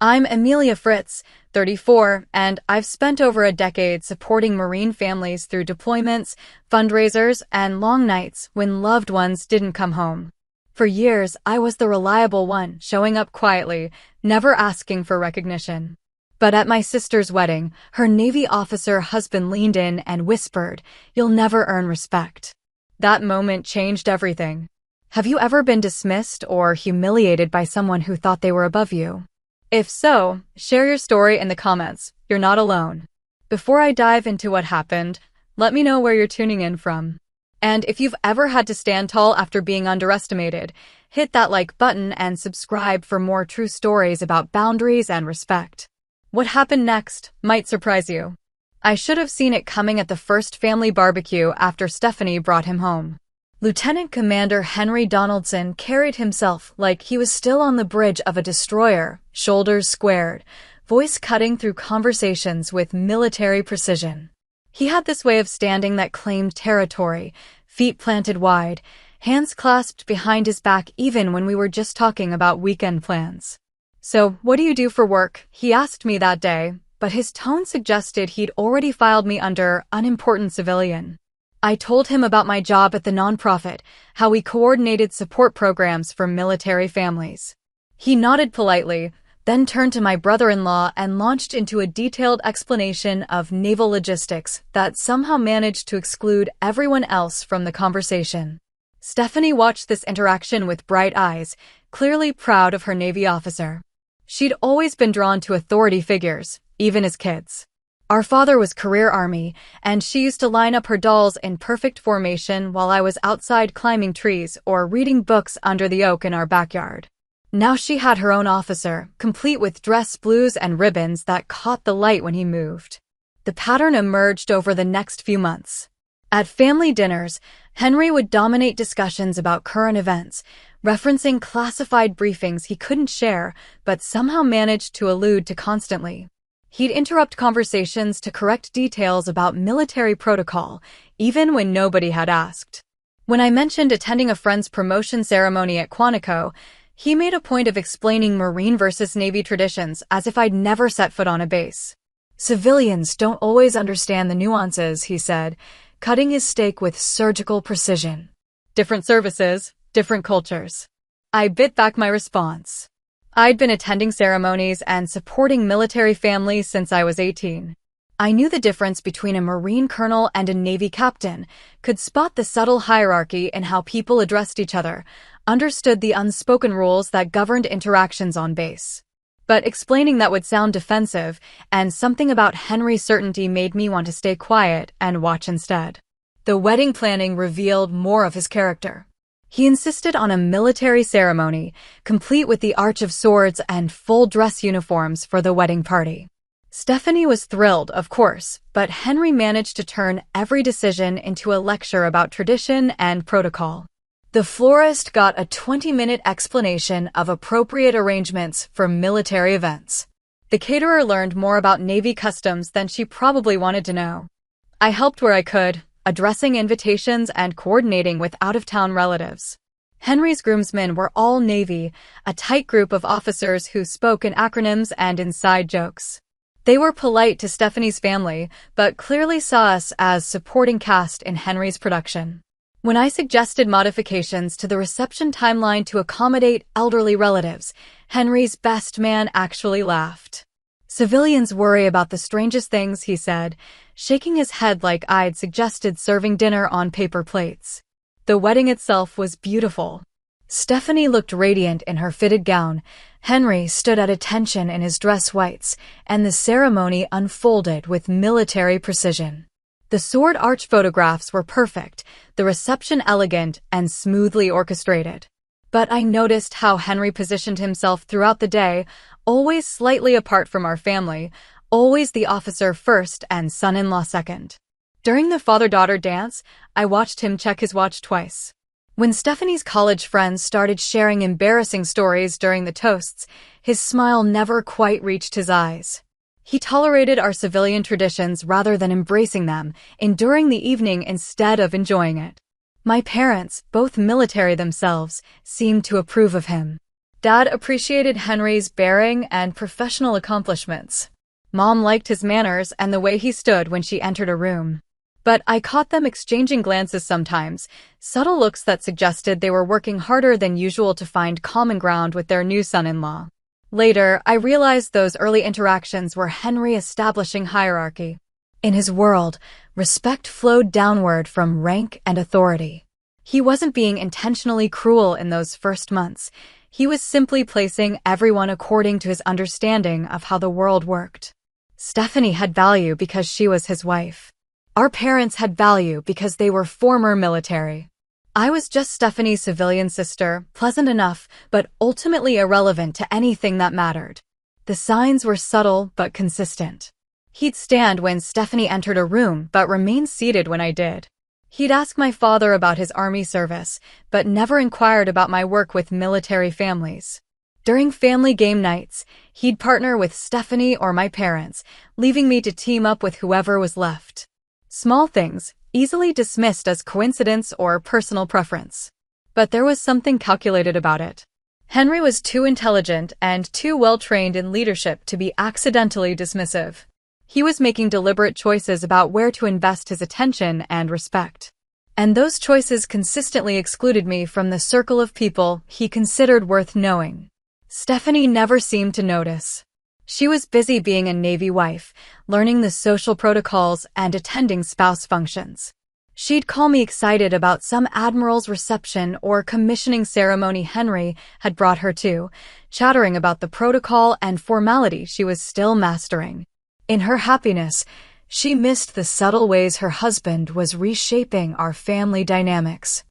I'm Amelia Fritz, 34, and I've spent over a decade supporting Marine families through deployments, fundraisers, and long nights when loved ones didn't come home. For years, I was the reliable one, showing up quietly, never asking for recognition. But at my sister's wedding, her Navy officer husband leaned in and whispered, "You'll never earn respect." That moment changed everything. Have you ever been dismissed or humiliated by someone who thought they were above you? If so, share your story in the comments. You're not alone. Before I dive into what happened, let me know where you're tuning in from. And if you've ever had to stand tall after being underestimated, hit that like button and subscribe for more true stories about boundaries and respect. What happened next might surprise you. I should have seen it coming at the first family barbecue after Stephanie brought him home. Lieutenant Commander Henry Donaldson carried himself like he was still on the bridge of a destroyer, shoulders squared, voice cutting through conversations with military precision. He had this way of standing that claimed territory, feet planted wide, hands clasped behind his back even when we were just talking about weekend plans. "So, what do you do for work?" he asked me that day, but his tone suggested he'd already filed me under unimportant civilian. I told him about my job at the nonprofit, how we coordinated support programs for military families. He nodded politely, then turned to my brother-in-law and launched into a detailed explanation of naval logistics that somehow managed to exclude everyone else from the conversation. Stephanie watched this interaction with bright eyes, clearly proud of her Navy officer. She'd always been drawn to authority figures, even as kids. Our father was career Army, and she used to line up her dolls in perfect formation while I was outside climbing trees or reading books under the oak in our backyard. Now she had her own officer, complete with dress blues and ribbons that caught the light when he moved. The pattern emerged over the next few months. At family dinners, Henry would dominate discussions about current events, referencing classified briefings he couldn't share but somehow managed to allude to constantly. He'd interrupt conversations to correct details about military protocol, even when nobody had asked. When I mentioned attending a friend's promotion ceremony at Quantico, he made a point of explaining Marine versus Navy traditions as if I'd never set foot on a base. "Civilians don't always understand the nuances," he said, cutting his steak with surgical precision. Different services, different cultures. I bit back my response. I'd been attending ceremonies and supporting military families since I was 18. I knew the difference between a Marine colonel and a Navy captain, could spot the subtle hierarchy in how people addressed each other, understood the unspoken rules that governed interactions on base. But explaining that would sound defensive, and something about Henry's certainty made me want to stay quiet and watch instead. The wedding planning revealed more of his character. He insisted on a military ceremony, complete with the Arch of Swords and full dress uniforms for the wedding party. Stephanie was thrilled, of course, but Henry managed to turn every decision into a lecture about tradition and protocol. The florist got a 20-minute explanation of appropriate arrangements for military events. The caterer learned more about Navy customs than she probably wanted to know. I helped where I could, addressing invitations and coordinating with out-of-town relatives. Henry's groomsmen were all Navy, a tight group of officers who spoke in acronyms and inside jokes. They were polite to Stephanie's family, but clearly saw us as supporting cast in Henry's production. When I suggested modifications to the reception timeline to accommodate elderly relatives, Henry's best man actually laughed. "Civilians worry about the strangest things," he said, shaking his head like I'd suggested serving dinner on paper plates. The wedding itself was beautiful. Stephanie looked radiant in her fitted gown, Henry stood at attention in his dress whites, and the ceremony unfolded with military precision. The sword arch photographs were perfect, the reception elegant and smoothly orchestrated. But I noticed how Henry positioned himself throughout the day, always slightly apart from our family, always the officer first and son-in-law second. During the father-daughter dance, I watched him check his watch twice. When Stephanie's college friends started sharing embarrassing stories during the toasts, his smile never quite reached his eyes. He tolerated our civilian traditions rather than embracing them, enduring the evening instead of enjoying it. My parents, both military themselves, seemed to approve of him. Dad appreciated Henry's bearing and professional accomplishments. Mom liked his manners and the way he stood when she entered a room. But I caught them exchanging glances sometimes, subtle looks that suggested they were working harder than usual to find common ground with their new son-in-law. Later, I realized those early interactions were Henry establishing hierarchy. In his world, respect flowed downward from rank and authority. He wasn't being intentionally cruel in those first months. He was simply placing everyone according to his understanding of how the world worked. Stephanie had value because she was his wife. Our parents had value because they were former military. I was just Stephanie's civilian sister, pleasant enough, but ultimately irrelevant to anything that mattered. The signs were subtle but consistent. He'd stand when Stephanie entered a room but remain seated when I did. He'd ask my father about his army service, but never inquired about my work with military families. During family game nights, he'd partner with Stephanie or my parents, leaving me to team up with whoever was left. Small things, easily dismissed as coincidence or personal preference. But there was something calculated about it. Henry was too intelligent and too well-trained in leadership to be accidentally dismissive. He was making deliberate choices about where to invest his attention and respect. And those choices consistently excluded me from the circle of people he considered worth knowing. Stephanie never seemed to notice. She was busy being a Navy wife, learning the social protocols and attending spouse functions. She'd call me excited about some admiral's reception or commissioning ceremony Henry had brought her to, chattering about the protocol and formality she was still mastering. In her happiness, she missed the subtle ways her husband was reshaping our family dynamics.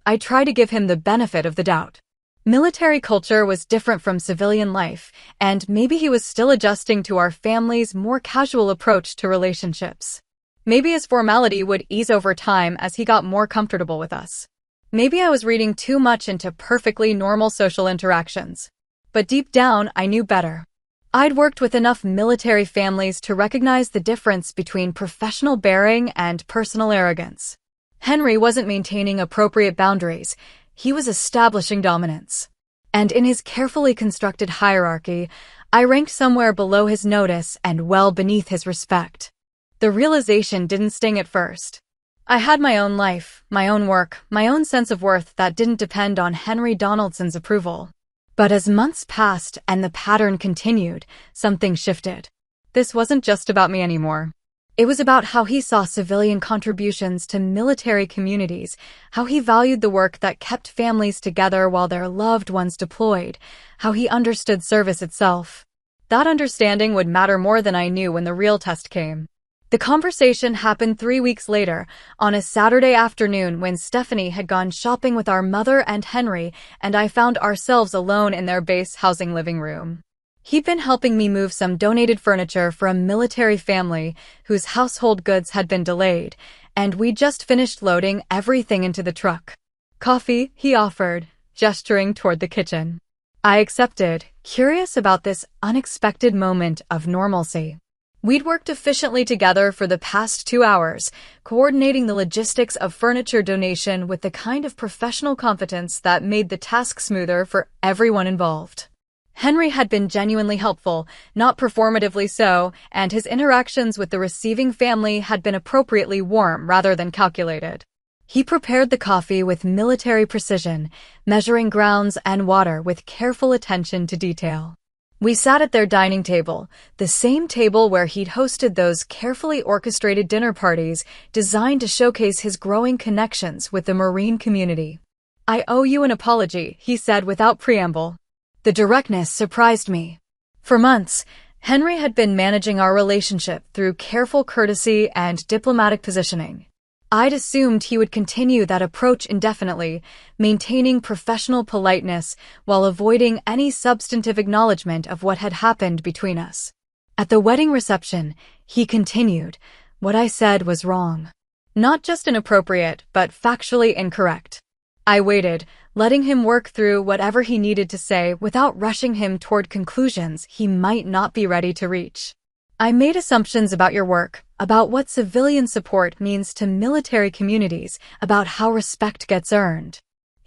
I tried to give him the benefit of the doubt. Military culture was different from civilian life, and maybe he was still adjusting to our family's more casual approach to relationships. Maybe his formality would ease over time as he got more comfortable with us. Maybe I was reading too much into perfectly normal social interactions. But deep down, I knew better. I'd worked with enough military families to recognize the difference between professional bearing and personal arrogance. Henry wasn't maintaining appropriate boundaries. He was establishing dominance. And in his carefully constructed hierarchy, I ranked somewhere below his notice and well beneath his respect. The realization didn't sting at first. I had my own life, my own work, my own sense of worth that didn't depend on Henry Donaldson's approval. But as months passed and the pattern continued, something shifted. This wasn't just about me anymore. It was about how he saw civilian contributions to military communities, how he valued the work that kept families together while their loved ones deployed, how he understood service itself. That understanding would matter more than I knew when the real test came. The conversation happened 3 weeks later, on a Saturday afternoon when Stephanie had gone shopping with our mother and Henry, and I found ourselves alone in their base housing living room. He'd been helping me move some donated furniture for a military family whose household goods had been delayed, and we'd just finished loading everything into the truck. Coffee, he offered, gesturing toward the kitchen. I accepted, curious about this unexpected moment of normalcy. We'd worked efficiently together for the past 2 hours, coordinating the logistics of furniture donation with the kind of professional competence that made the task smoother for everyone involved. Henry had been genuinely helpful, not performatively so, and his interactions with the receiving family had been appropriately warm rather than calculated. He prepared the coffee with military precision, measuring grounds and water with careful attention to detail. We sat at their dining table, the same table where he'd hosted those carefully orchestrated dinner parties designed to showcase his growing connections with the Marine community. "I owe you an apology," he said without preamble. The directness surprised me. For months, Henry had been managing our relationship through careful courtesy and diplomatic positioning. I'd assumed he would continue that approach indefinitely, maintaining professional politeness while avoiding any substantive acknowledgement of what had happened between us. At the wedding reception, he continued, "What I said was wrong. Not just inappropriate, but factually incorrect." I waited, letting him work through whatever he needed to say without rushing him toward conclusions he might not be ready to reach. "I made assumptions about your work, about what civilian support means to military communities, about how respect gets earned."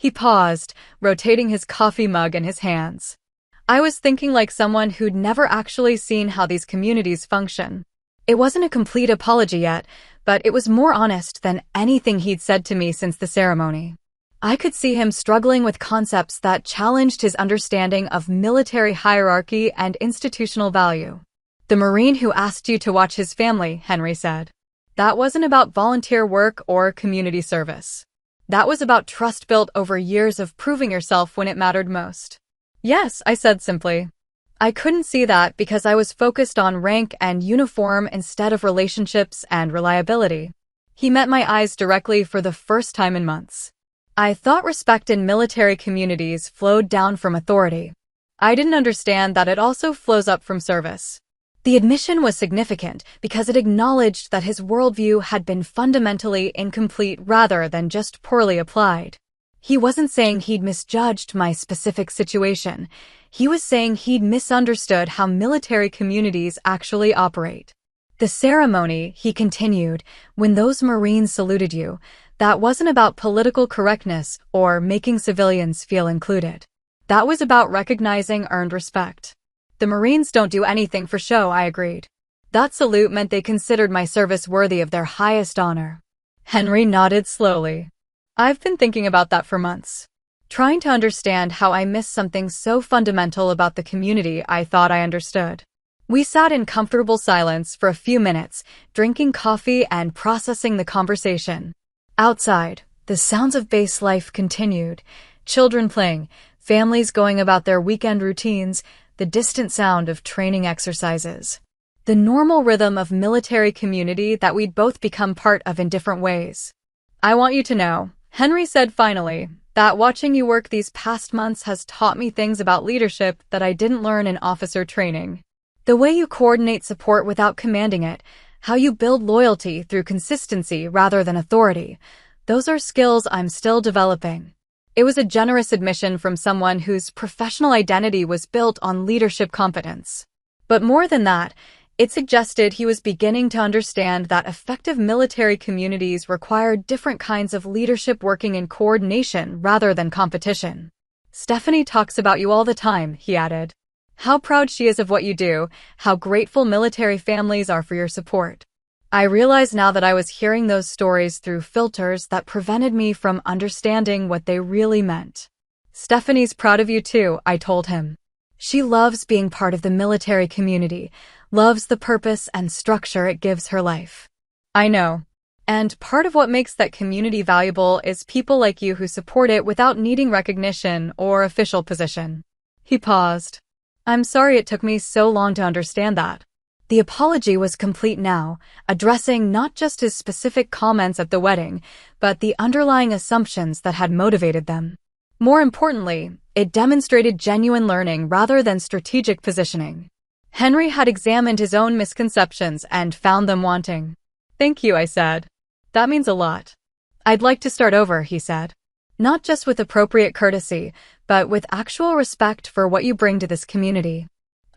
He paused, rotating his coffee mug in his hands. I was thinking like someone who'd never actually seen how these communities function. It wasn't a complete apology yet, but it was more honest than anything he'd said to me since the ceremony. I could see him struggling with concepts that challenged his understanding of military hierarchy and institutional value. The Marine who asked you to watch his family, Henry said. That wasn't about volunteer work or community service. That was about trust built over years of proving yourself when it mattered most. Yes, I said simply. I couldn't see that because I was focused on rank and uniform instead of relationships and reliability. He met my eyes directly for the first time in months. I thought respect in military communities flowed down from authority. I didn't understand that it also flows up from service. The admission was significant because it acknowledged that his worldview had been fundamentally incomplete rather than just poorly applied. He wasn't saying he'd misjudged my specific situation. He was saying he'd misunderstood how military communities actually operate. The ceremony, he continued, when those Marines saluted you, that wasn't about political correctness or making civilians feel included. That was about recognizing earned respect. The Marines don't do anything for show, I agreed. That salute meant they considered my service worthy of their highest honor. Henry nodded slowly. I've been thinking about that for months, trying to understand how I missed something so fundamental about the community I thought I understood. We sat in comfortable silence for a few minutes, drinking coffee and processing the conversation. Outside, the sounds of base life continued, children playing, families going about their weekend routines, the distant sound of training exercises. The normal rhythm of military community that we'd both become part of in different ways. I want you to know, Henry said finally, that watching you work these past months has taught me things about leadership that I didn't learn in officer training. The way you coordinate support without commanding it, how you build loyalty through consistency rather than authority, those are skills I'm still developing. It was a generous admission from someone whose professional identity was built on leadership competence. But more than that, it suggested he was beginning to understand that effective military communities required different kinds of leadership working in coordination rather than competition. Stephanie talks about you all the time, he added. How proud she is of what you do, how grateful military families are for your support. I realize now that I was hearing those stories through filters that prevented me from understanding what they really meant. Stephanie's proud of you too, I told him. She loves being part of the military community, loves the purpose and structure it gives her life. I know. And part of what makes that community valuable is people like you who support it without needing recognition or official position. He paused. I'm sorry it took me so long to understand that. The apology was complete now, addressing not just his specific comments at the wedding, but the underlying assumptions that had motivated them. More importantly, it demonstrated genuine learning rather than strategic positioning. Henry had examined his own misconceptions and found them wanting. Thank you, I said. That means a lot. I'd like to start over, he said. Not just with appropriate courtesy, but with actual respect for what you bring to this community.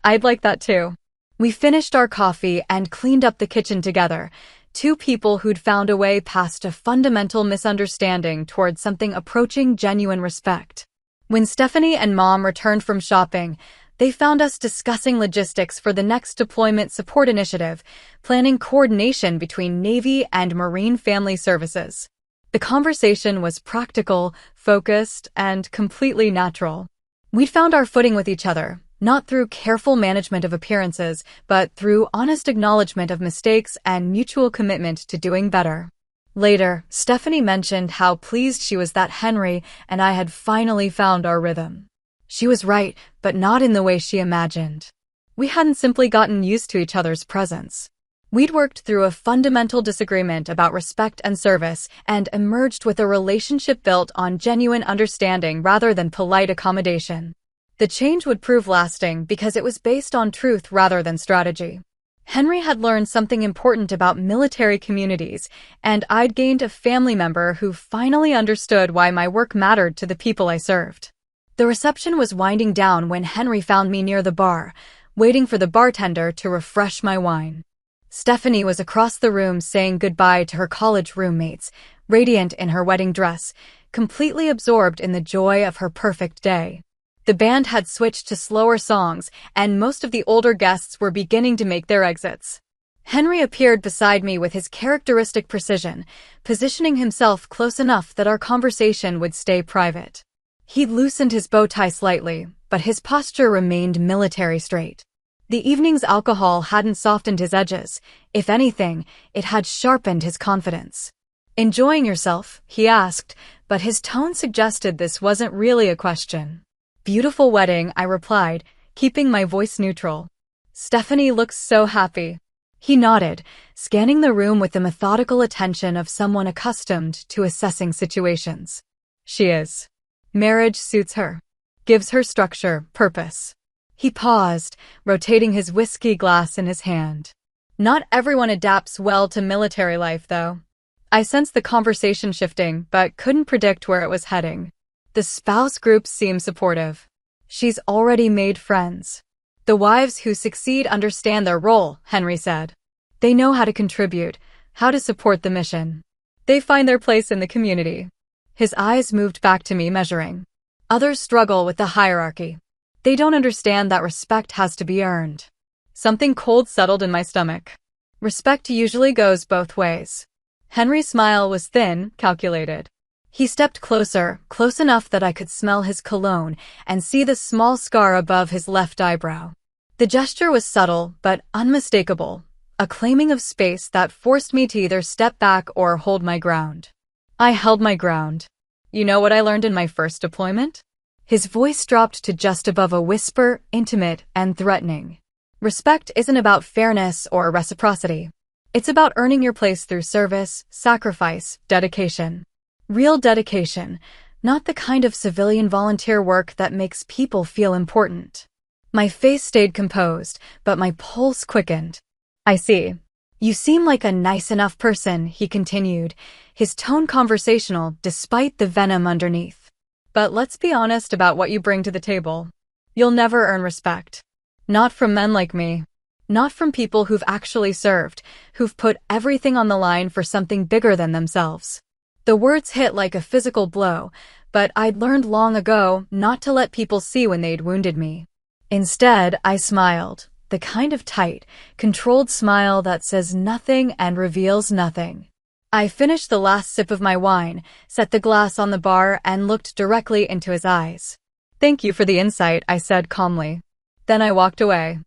I'd like that too. We finished our coffee and cleaned up the kitchen together, two people who'd found a way past a fundamental misunderstanding towards something approaching genuine respect. When Stephanie and Mom returned from shopping, they found us discussing logistics for the next deployment support initiative, planning coordination between Navy and Marine family services. The conversation was practical, focused, and completely natural. We'd found our footing with each other, not through careful management of appearances, but through honest acknowledgement of mistakes and mutual commitment to doing better. Later, Stephanie mentioned how pleased she was that Henry and I had finally found our rhythm. She was right, but not in the way she imagined. We hadn't simply gotten used to each other's presence. We'd worked through a fundamental disagreement about respect and service and emerged with a relationship built on genuine understanding rather than polite accommodation. The change would prove lasting because it was based on truth rather than strategy. Henry had learned something important about military communities, and I'd gained a family member who finally understood why my work mattered to the people I served. The reception was winding down when Henry found me near the bar, waiting for the bartender to refresh my wine. Stephanie was across the room saying goodbye to her college roommates, radiant in her wedding dress, completely absorbed in the joy of her perfect day. The band had switched to slower songs, and most of the older guests were beginning to make their exits. Henry appeared beside me with his characteristic precision, positioning himself close enough that our conversation would stay private. He loosened his bow tie slightly, but his posture remained military straight. The evening's alcohol hadn't softened his edges. If anything, it had sharpened his confidence. "Enjoying yourself?" he asked, but his tone suggested this wasn't really a question. "Beautiful wedding," I replied, keeping my voice neutral. "Stephanie looks so happy." He nodded, scanning the room with the methodical attention of someone accustomed to assessing situations. "She is. Marriage suits her. Gives her structure, purpose." He paused, rotating his whiskey glass in his hand. "Not everyone adapts well to military life, though." I sensed the conversation shifting, but couldn't predict where it was heading. The spouse groups seemed supportive. "She's already made friends. The wives who succeed understand their role," Henry said. "They know how to contribute, how to support the mission. They find their place in the community." His eyes moved back to me, measuring. "Others struggle with the hierarchy. They don't understand that respect has to be earned." Something cold settled in my stomach. Respect usually goes both ways. Henry's smile was thin, calculated. He stepped closer, close enough that I could smell his cologne and see the small scar above his left eyebrow. The gesture was subtle, but unmistakable, a claiming of space that forced me to either step back or hold my ground. I held my ground. "You know what I learned in my first deployment?" His voice dropped to just above a whisper, intimate and threatening. "Respect isn't about fairness or reciprocity. It's about earning your place through service, sacrifice, dedication. Real dedication, not the kind of civilian volunteer work that makes people feel important." My face stayed composed, but my pulse quickened. "I see. You seem like a nice enough person," he continued, his tone conversational despite the venom underneath. "But let's be honest about what you bring to the table. You'll never earn respect. Not from men like me. Not from people who've actually served, who've put everything on the line for something bigger than themselves." The words hit like a physical blow, but I'd learned long ago not to let people see when they'd wounded me. Instead, I smiled, the kind of tight, controlled smile that says nothing and reveals nothing. I finished the last sip of my wine, set the glass on the bar, and looked directly into his eyes. "Thank you for the insight," I said calmly. Then I walked away.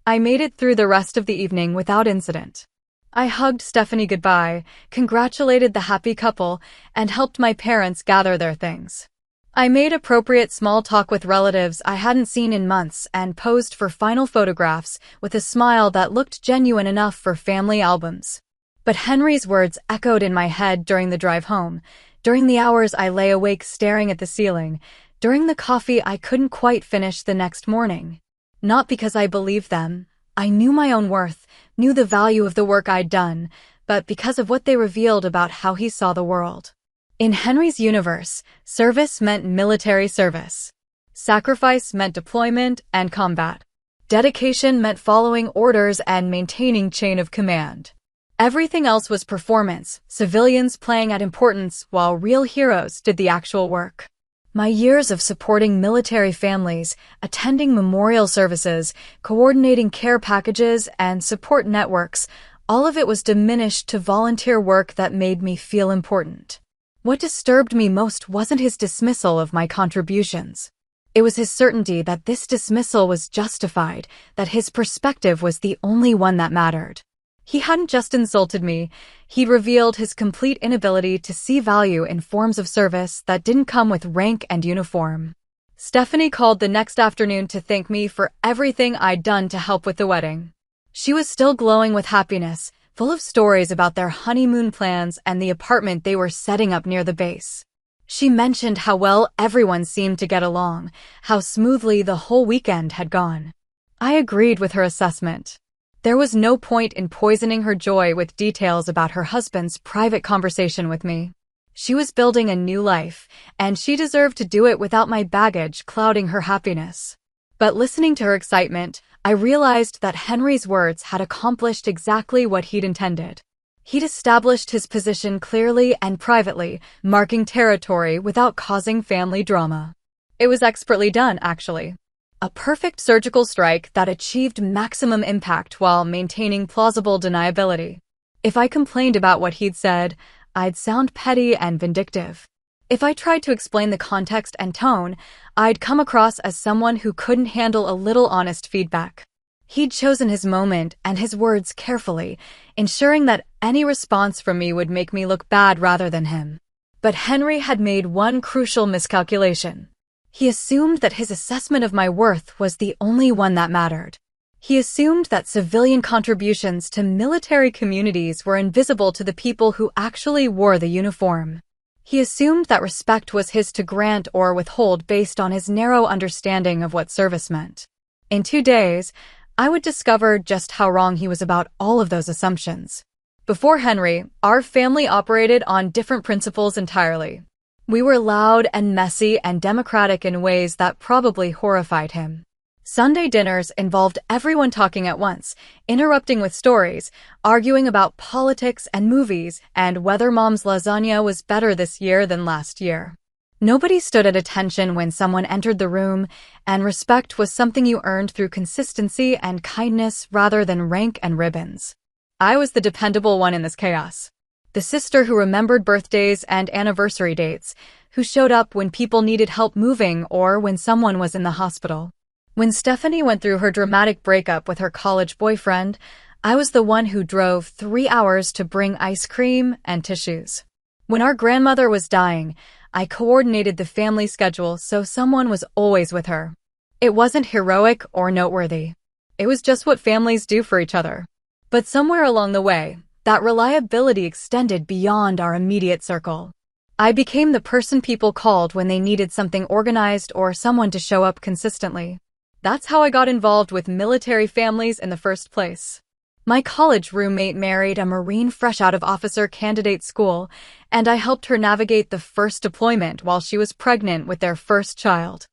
I made it through the rest of the evening without incident. I hugged Stephanie goodbye, congratulated the happy couple, and helped my parents gather their things. I made appropriate small talk with relatives I hadn't seen in months and posed for final photographs with a smile that looked genuine enough for family albums. But Henry's words echoed in my head during the drive home, during the hours I lay awake staring at the ceiling, during the coffee I couldn't quite finish the next morning. Not because I believed them. I knew my own worth, knew the value of the work I'd done, but because of what they revealed about how he saw the world. In Henry's universe, service meant military service. Sacrifice meant deployment and combat. Dedication meant following orders and maintaining chain of command. Everything else was performance, civilians playing at importance while real heroes did the actual work. My years of supporting military families, attending memorial services, coordinating care packages, and support networks, all of it was diminished to volunteer work that made me feel important. What disturbed me most wasn't his dismissal of my contributions. It was his certainty that this dismissal was justified, that his perspective was the only one that mattered. He hadn't just insulted me, he'd revealed his complete inability to see value in forms of service that didn't come with rank and uniform. Stephanie called the next afternoon to thank me for everything I'd done to help with the wedding. She was still glowing with happiness, full of stories about their honeymoon plans and the apartment they were setting up near the base. She mentioned how well everyone seemed to get along, how smoothly the whole weekend had gone. I agreed with her assessment. There was no point in poisoning her joy with details about her husband's private conversation with me. She was building a new life, and she deserved to do it without my baggage clouding her happiness. But listening to her excitement, I realized that Henry's words had accomplished exactly what he'd intended. He'd established his position clearly and privately, marking territory without causing family drama. It was expertly done, actually. A perfect surgical strike that achieved maximum impact while maintaining plausible deniability. If I complained about what he'd said, I'd sound petty and vindictive. If I tried to explain the context and tone, I'd come across as someone who couldn't handle a little honest feedback. He'd chosen his moment and his words carefully, ensuring that any response from me would make me look bad rather than him. But Henry had made one crucial miscalculation. He assumed that his assessment of my worth was the only one that mattered. He assumed that civilian contributions to military communities were invisible to the people who actually wore the uniform. He assumed that respect was his to grant or withhold based on his narrow understanding of what service meant. In 2 days, I would discover just how wrong he was about all of those assumptions. Before Henry, our family operated on different principles entirely. We were loud and messy and democratic in ways that probably horrified him. Sunday dinners involved everyone talking at once, interrupting with stories, arguing about politics and movies, and whether Mom's lasagna was better this year than last year. Nobody stood at attention when someone entered the room, and respect was something you earned through consistency and kindness rather than rank and ribbons. I was the dependable one in this chaos. The sister who remembered birthdays and anniversary dates, who showed up when people needed help moving or when someone was in the hospital. When Stephanie went through her dramatic breakup with her college boyfriend, I was the one who drove 3 hours to bring ice cream and tissues. When our grandmother was dying, I coordinated the family schedule so someone was always with her. It wasn't heroic or noteworthy. It was just what families do for each other. But somewhere along the way, that reliability extended beyond our immediate circle. I became the person people called when they needed something organized or someone to show up consistently. That's how I got involved with military families in the first place. My college roommate married a Marine fresh out of officer candidate school, and I helped her navigate the first deployment while she was pregnant with their first child.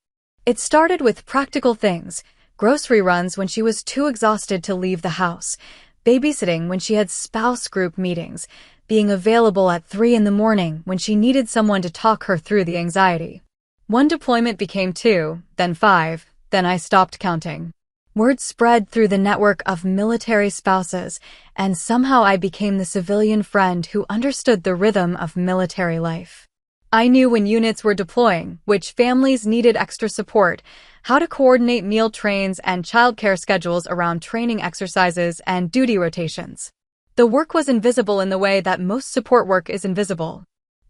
It started with practical things, grocery runs when she was too exhausted to leave the house, babysitting when she had spouse group meetings, being available at 3 a.m. when she needed someone to talk her through the anxiety. One deployment became 2, then 5, then I stopped counting. Word spread through the network of military spouses, and somehow I became the civilian friend who understood the rhythm of military life. I knew when units were deploying, which families needed extra support, how to coordinate meal trains and childcare schedules around training exercises and duty rotations. The work was invisible in the way that most support work is invisible.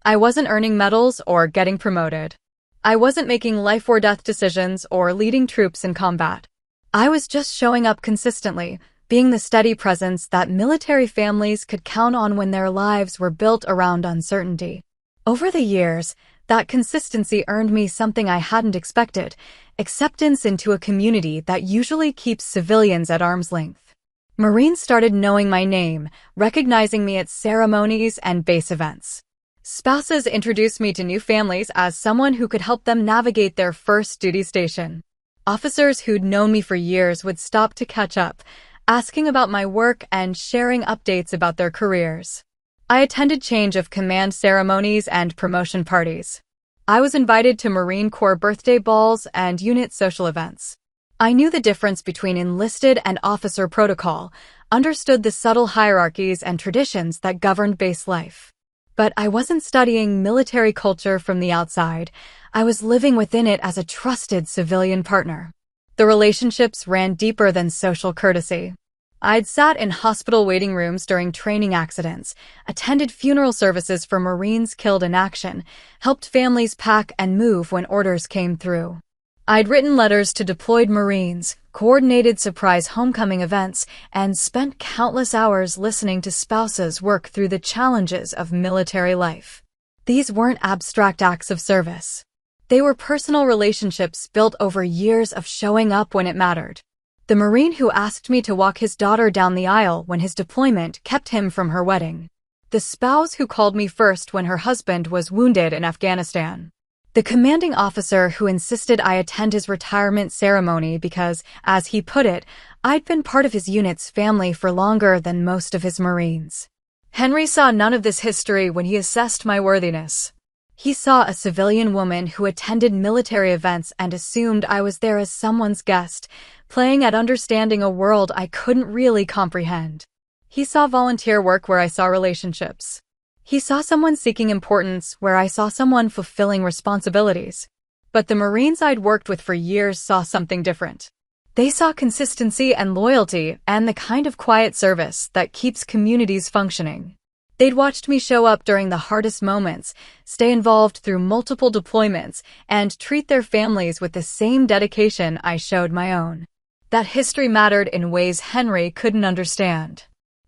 I wasn't earning medals or getting promoted. I wasn't making life or death decisions or leading troops in combat. I was just showing up consistently, being the steady presence that military families could count on when their lives were built around uncertainty. Over the years, that consistency earned me something I hadn't expected: acceptance into a community that usually keeps civilians at arm's length. Marines started knowing my name, recognizing me at ceremonies and base events. Spouses introduced me to new families as someone who could help them navigate their first duty station. Officers who'd known me for years would stop to catch up, asking about my work and sharing updates about their careers. I attended change of command ceremonies and promotion parties. I was invited to Marine Corps birthday balls and unit social events. I knew the difference between enlisted and officer protocol, understood the subtle hierarchies and traditions that governed base life. But I wasn't studying military culture from the outside. I was living within it as a trusted civilian partner. The relationships ran deeper than social courtesy. I'd sat in hospital waiting rooms during training accidents, attended funeral services for Marines killed in action, helped families pack and move when orders came through. I'd written letters to deployed Marines, coordinated surprise homecoming events, and spent countless hours listening to spouses work through the challenges of military life. These weren't abstract acts of service. They were personal relationships built over years of showing up when it mattered. The Marine who asked me to walk his daughter down the aisle when his deployment kept him from her wedding. The spouse who called me first when her husband was wounded in Afghanistan. The commanding officer who insisted I attend his retirement ceremony because, as he put it, I'd been part of his unit's family for longer than most of his Marines. Henry saw none of this history when he assessed my worthiness. He saw a civilian woman who attended military events and assumed I was there as someone's guest, playing at understanding a world I couldn't really comprehend. He saw volunteer work where I saw relationships. He saw someone seeking importance where I saw someone fulfilling responsibilities. But the Marines I'd worked with for years saw something different. They saw consistency and loyalty and the kind of quiet service that keeps communities functioning. They'd watched me show up during the hardest moments, stay involved through multiple deployments, and treat their families with the same dedication I showed my own. That history mattered in ways Henry couldn't understand.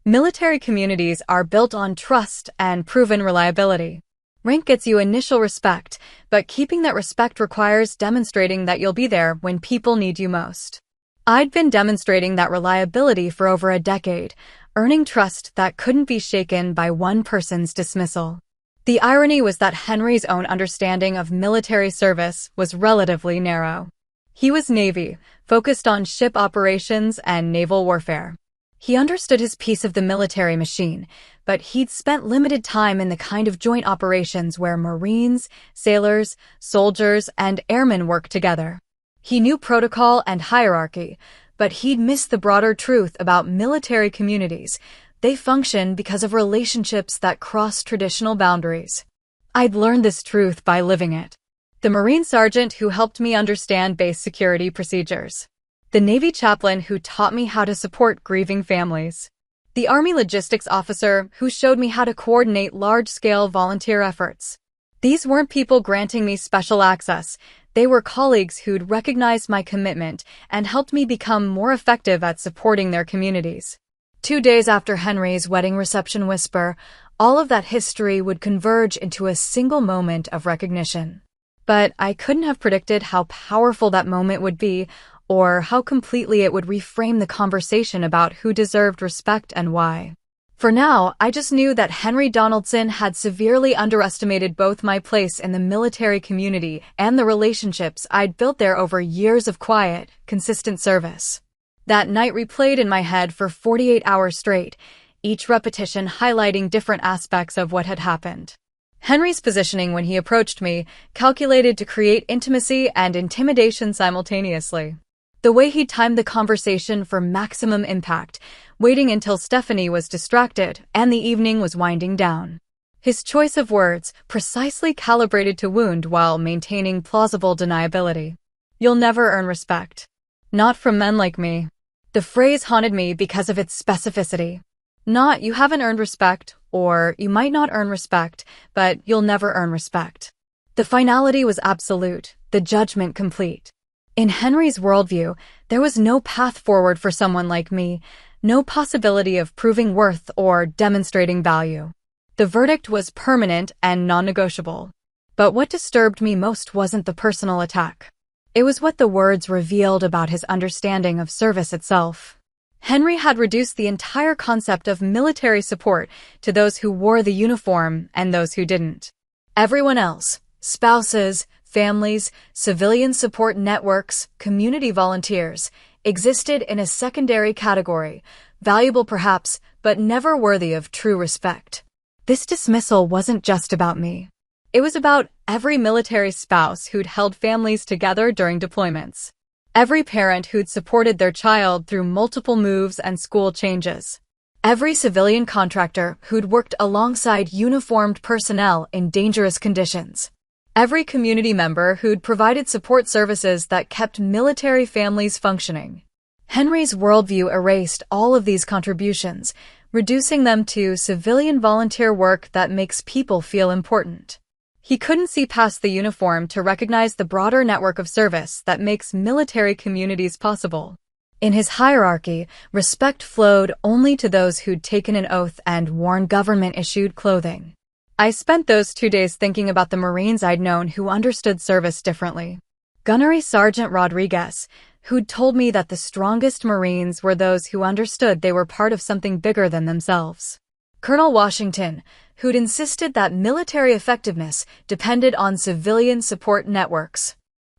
Military communities are built on trust and proven reliability. Rank gets you initial respect, but keeping that respect requires demonstrating that you'll be there when people need you most. I'd been demonstrating that reliability for over a decade, earning trust that couldn't be shaken by one person's dismissal. The irony was that Henry's own understanding of military service was relatively narrow. He was Navy, focused on ship operations and naval warfare. He understood his piece of the military machine, but he'd spent limited time in the kind of joint operations where Marines, sailors, soldiers, and airmen work together. He knew protocol and hierarchy, but he'd missed the broader truth about military communities. They function because of relationships that cross traditional boundaries. I'd learned this truth by living it. The Marine sergeant who helped me understand base security procedures. The Navy chaplain who taught me how to support grieving families. The Army logistics officer who showed me how to coordinate large-scale volunteer efforts. These weren't people granting me special access. They were colleagues who'd recognized my commitment and helped me become more effective at supporting their communities. 2 days after Henry's wedding reception whisper, all of that history would converge into a single moment of recognition. But I couldn't have predicted how powerful that moment would be, or how completely it would reframe the conversation about who deserved respect and why. For now, I just knew that Henry Donaldson had severely underestimated both my place in the military community and the relationships I'd built there over years of quiet, consistent service. That night replayed in my head for 48 hours straight, each repetition highlighting different aspects of what had happened. Henry's positioning when he approached me, calculated to create intimacy and intimidation simultaneously. The way he timed the conversation for maximum impact, waiting until Stephanie was distracted and the evening was winding down. His choice of words, precisely calibrated to wound while maintaining plausible deniability. You'll never earn respect. Not from men like me. The phrase haunted me because of its specificity. Not, you haven't earned respect, or you might not earn respect, but you'll never earn respect. The finality was absolute, the judgment complete. In Henry's worldview, there was no path forward for someone like me, no possibility of proving worth or demonstrating value. The verdict was permanent and non-negotiable. But what disturbed me most wasn't the personal attack. It was what the words revealed about his understanding of service itself. Henry had reduced the entire concept of military support to those who wore the uniform and those who didn't. Everyone else, spouses, families, civilian support networks, community volunteers, existed in a secondary category, valuable perhaps, but never worthy of true respect. This dismissal wasn't just about me. It was about every military spouse who'd held families together during deployments. Every parent who'd supported their child through multiple moves and school changes. Every civilian contractor who'd worked alongside uniformed personnel in dangerous conditions. Every community member who'd provided support services that kept military families functioning. Henry's worldview erased all of these contributions, reducing them to civilian volunteer work that makes people feel important. He couldn't see past the uniform to recognize the broader network of service that makes military communities possible. In his hierarchy, respect flowed only to those who'd taken an oath and worn government-issued clothing. I spent those 2 days thinking about the Marines I'd known who understood service differently. Gunnery Sergeant Rodriguez, who'd told me that the strongest Marines were those who understood they were part of something bigger than themselves. Colonel Washington, who'd insisted that military effectiveness depended on civilian support networks.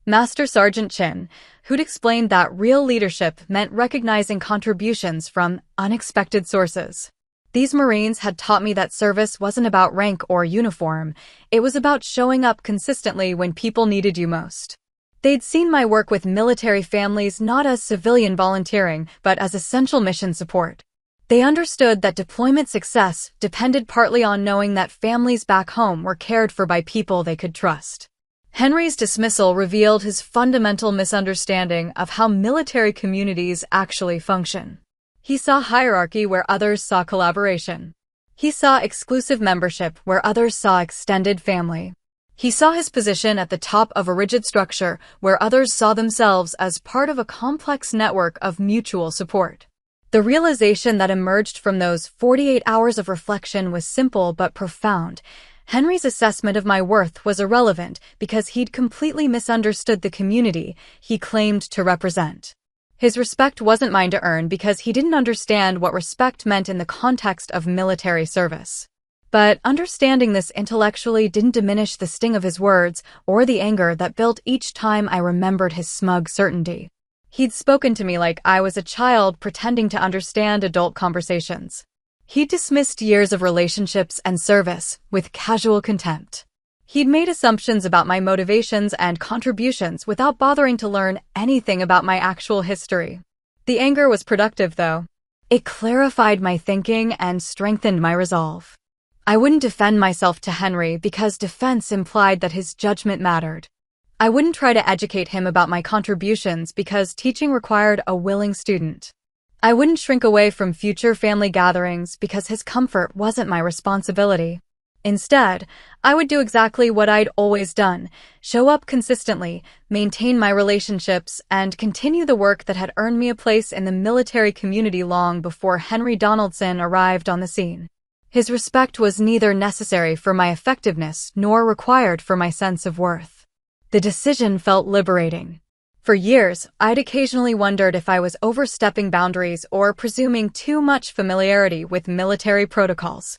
Master Sergeant Chin, who'd explained that real leadership meant recognizing contributions from unexpected sources. These Marines had taught me that service wasn't about rank or uniform, it was about showing up consistently when people needed you most. They'd seen my work with military families not as civilian volunteering, but as essential mission support. They understood that deployment success depended partly on knowing that families back home were cared for by people they could trust. Henry's dismissal revealed his fundamental misunderstanding of how military communities actually function. He saw hierarchy where others saw collaboration. He saw exclusive membership where others saw extended family. He saw his position at the top of a rigid structure where others saw themselves as part of a complex network of mutual support. The realization that emerged from those 48 hours of reflection was simple but profound. Henry's assessment of my worth was irrelevant because he'd completely misunderstood the community he claimed to represent. His respect wasn't mine to earn because he didn't understand what respect meant in the context of military service. But understanding this intellectually didn't diminish the sting of his words or the anger that built each time I remembered his smug certainty. He'd spoken to me like I was a child pretending to understand adult conversations. He dismissed years of relationships and service with casual contempt. He'd made assumptions about my motivations and contributions without bothering to learn anything about my actual history. The anger was productive, though. It clarified my thinking and strengthened my resolve. I wouldn't defend myself to Henry because defense implied that his judgment mattered. I wouldn't try to educate him about my contributions because teaching required a willing student. I wouldn't shrink away from future family gatherings because his comfort wasn't my responsibility. Instead, I would do exactly what I'd always done, show up consistently, maintain my relationships, and continue the work that had earned me a place in the military community long before Henry Donaldson arrived on the scene. His respect was neither necessary for my effectiveness nor required for my sense of worth. The decision felt liberating. For years, I'd occasionally wondered if I was overstepping boundaries or presuming too much familiarity with military protocols.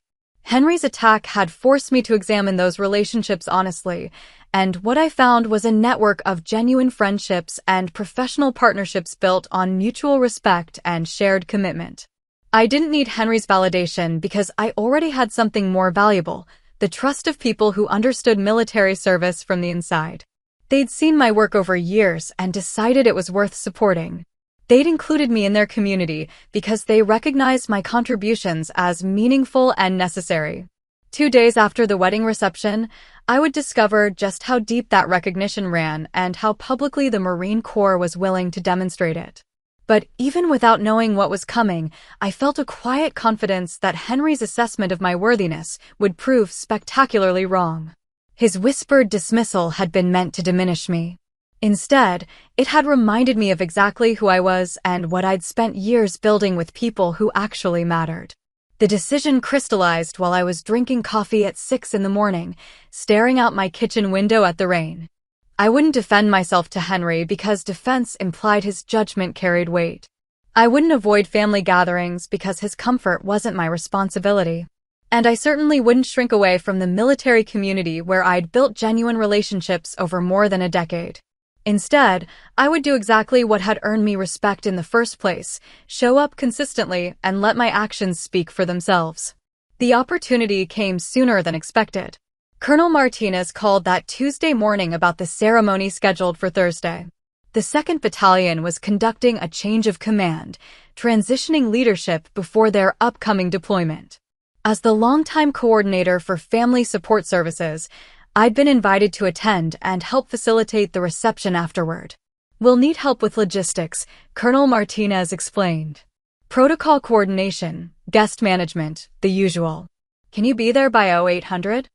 Henry's attack had forced me to examine those relationships honestly, and what I found was a network of genuine friendships and professional partnerships built on mutual respect and shared commitment. I didn't need Henry's validation because I already had something more valuable, the trust of people who understood military service from the inside. They'd seen my work over years and decided it was worth supporting. They'd included me in their community because they recognized my contributions as meaningful and necessary. 2 days after the wedding reception, I would discover just how deep that recognition ran and how publicly the Marine Corps was willing to demonstrate it. But even without knowing what was coming, I felt a quiet confidence that Henry's assessment of my worthiness would prove spectacularly wrong. His whispered dismissal had been meant to diminish me. Instead, it had reminded me of exactly who I was and what I'd spent years building with people who actually mattered. The decision crystallized while I was drinking coffee at 6 in the morning, staring out my kitchen window at the rain. I wouldn't defend myself to Henry because defense implied his judgment carried weight. I wouldn't avoid family gatherings because his comfort wasn't my responsibility. And I certainly wouldn't shrink away from the military community where I'd built genuine relationships over more than a decade. Instead, I would do exactly what had earned me respect in the first place, show up consistently and let my actions speak for themselves. The opportunity came sooner than expected. Colonel Martinez called that Tuesday morning about the ceremony scheduled for Thursday. The 2nd Battalion was conducting a change of command, transitioning leadership before their upcoming deployment. As the longtime coordinator for Family Support Services, I'd been invited to attend and help facilitate the reception afterward. "We'll need help with logistics," Colonel Martinez explained. "Protocol coordination, guest management, the usual. Can you be there by 0800?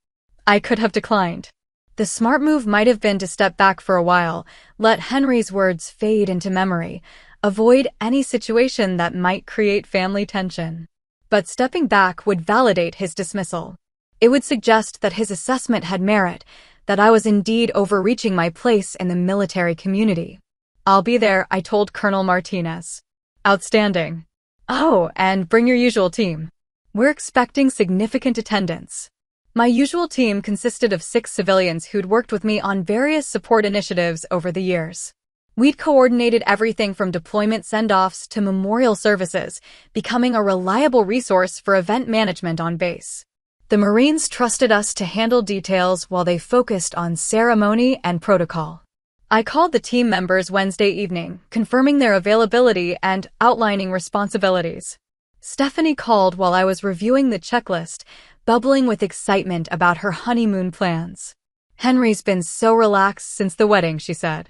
I could have declined. The smart move might have been to step back for a while, let Henry's words fade into memory, avoid any situation that might create family tension. But stepping back would validate his dismissal. It would suggest that his assessment had merit, that I was indeed overreaching my place in the military community. "I'll be there," I told Colonel Martinez. "Outstanding. Oh, and bring your usual team. We're expecting significant attendance." My usual team consisted of 6 civilians who'd worked with me on various support initiatives over the years. We'd coordinated everything from deployment send-offs to memorial services, becoming a reliable resource for event management on base. The Marines trusted us to handle details while they focused on ceremony and protocol. I called the team members Wednesday evening, confirming their availability and outlining responsibilities. Stephanie called while I was reviewing the checklist, bubbling with excitement about her honeymoon plans. "Henry's been so relaxed since the wedding," she said.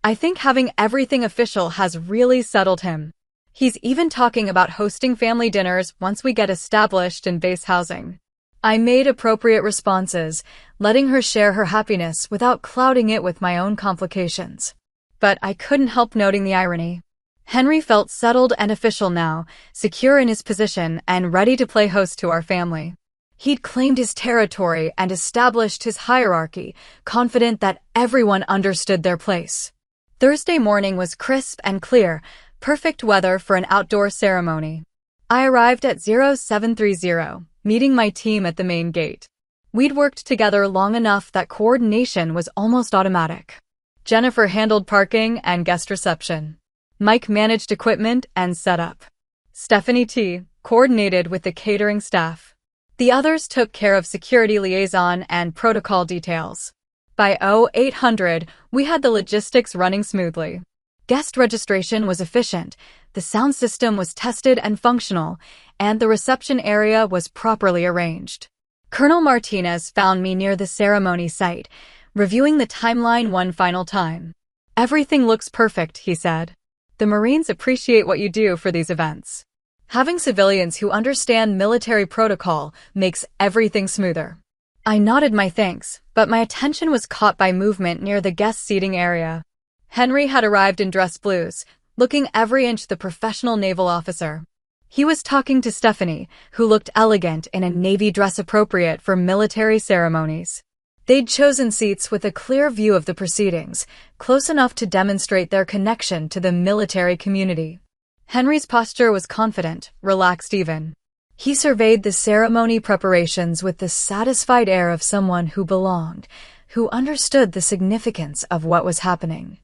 "I think having everything official has really settled him. He's even talking about hosting family dinners once we get established in base housing." I made appropriate responses, letting her share her happiness without clouding it with my own complications. But I couldn't help noting the irony. Henry felt settled and official now, secure in his position and ready to play host to our family. He'd claimed his territory and established his hierarchy, confident that everyone understood their place. Thursday morning was crisp and clear, perfect weather for an outdoor ceremony. I arrived at 0730, meeting my team at the main gate. We'd worked together long enough that coordination was almost automatic. Jennifer handled parking and guest reception. Mike managed equipment and setup. Stephanie T. coordinated with the catering staff. The others took care of security liaison and protocol details. By 0800, we had the logistics running smoothly. Guest registration was efficient, the sound system was tested and functional, and the reception area was properly arranged. Colonel Martinez found me near the ceremony site, reviewing the timeline one final time. "Everything looks perfect," he said. "The Marines appreciate what you do for these events. Having civilians who understand military protocol makes everything smoother." I nodded my thanks, but my attention was caught by movement near the guest seating area. Henry had arrived in dress blues, looking every inch the professional naval officer. He was talking to Stephanie, who looked elegant in a navy dress appropriate for military ceremonies. They'd chosen seats with a clear view of the proceedings, close enough to demonstrate their connection to the military community. Henry's posture was confident, relaxed even. He surveyed the ceremony preparations with the satisfied air of someone who belonged, who understood the significance of what was happening.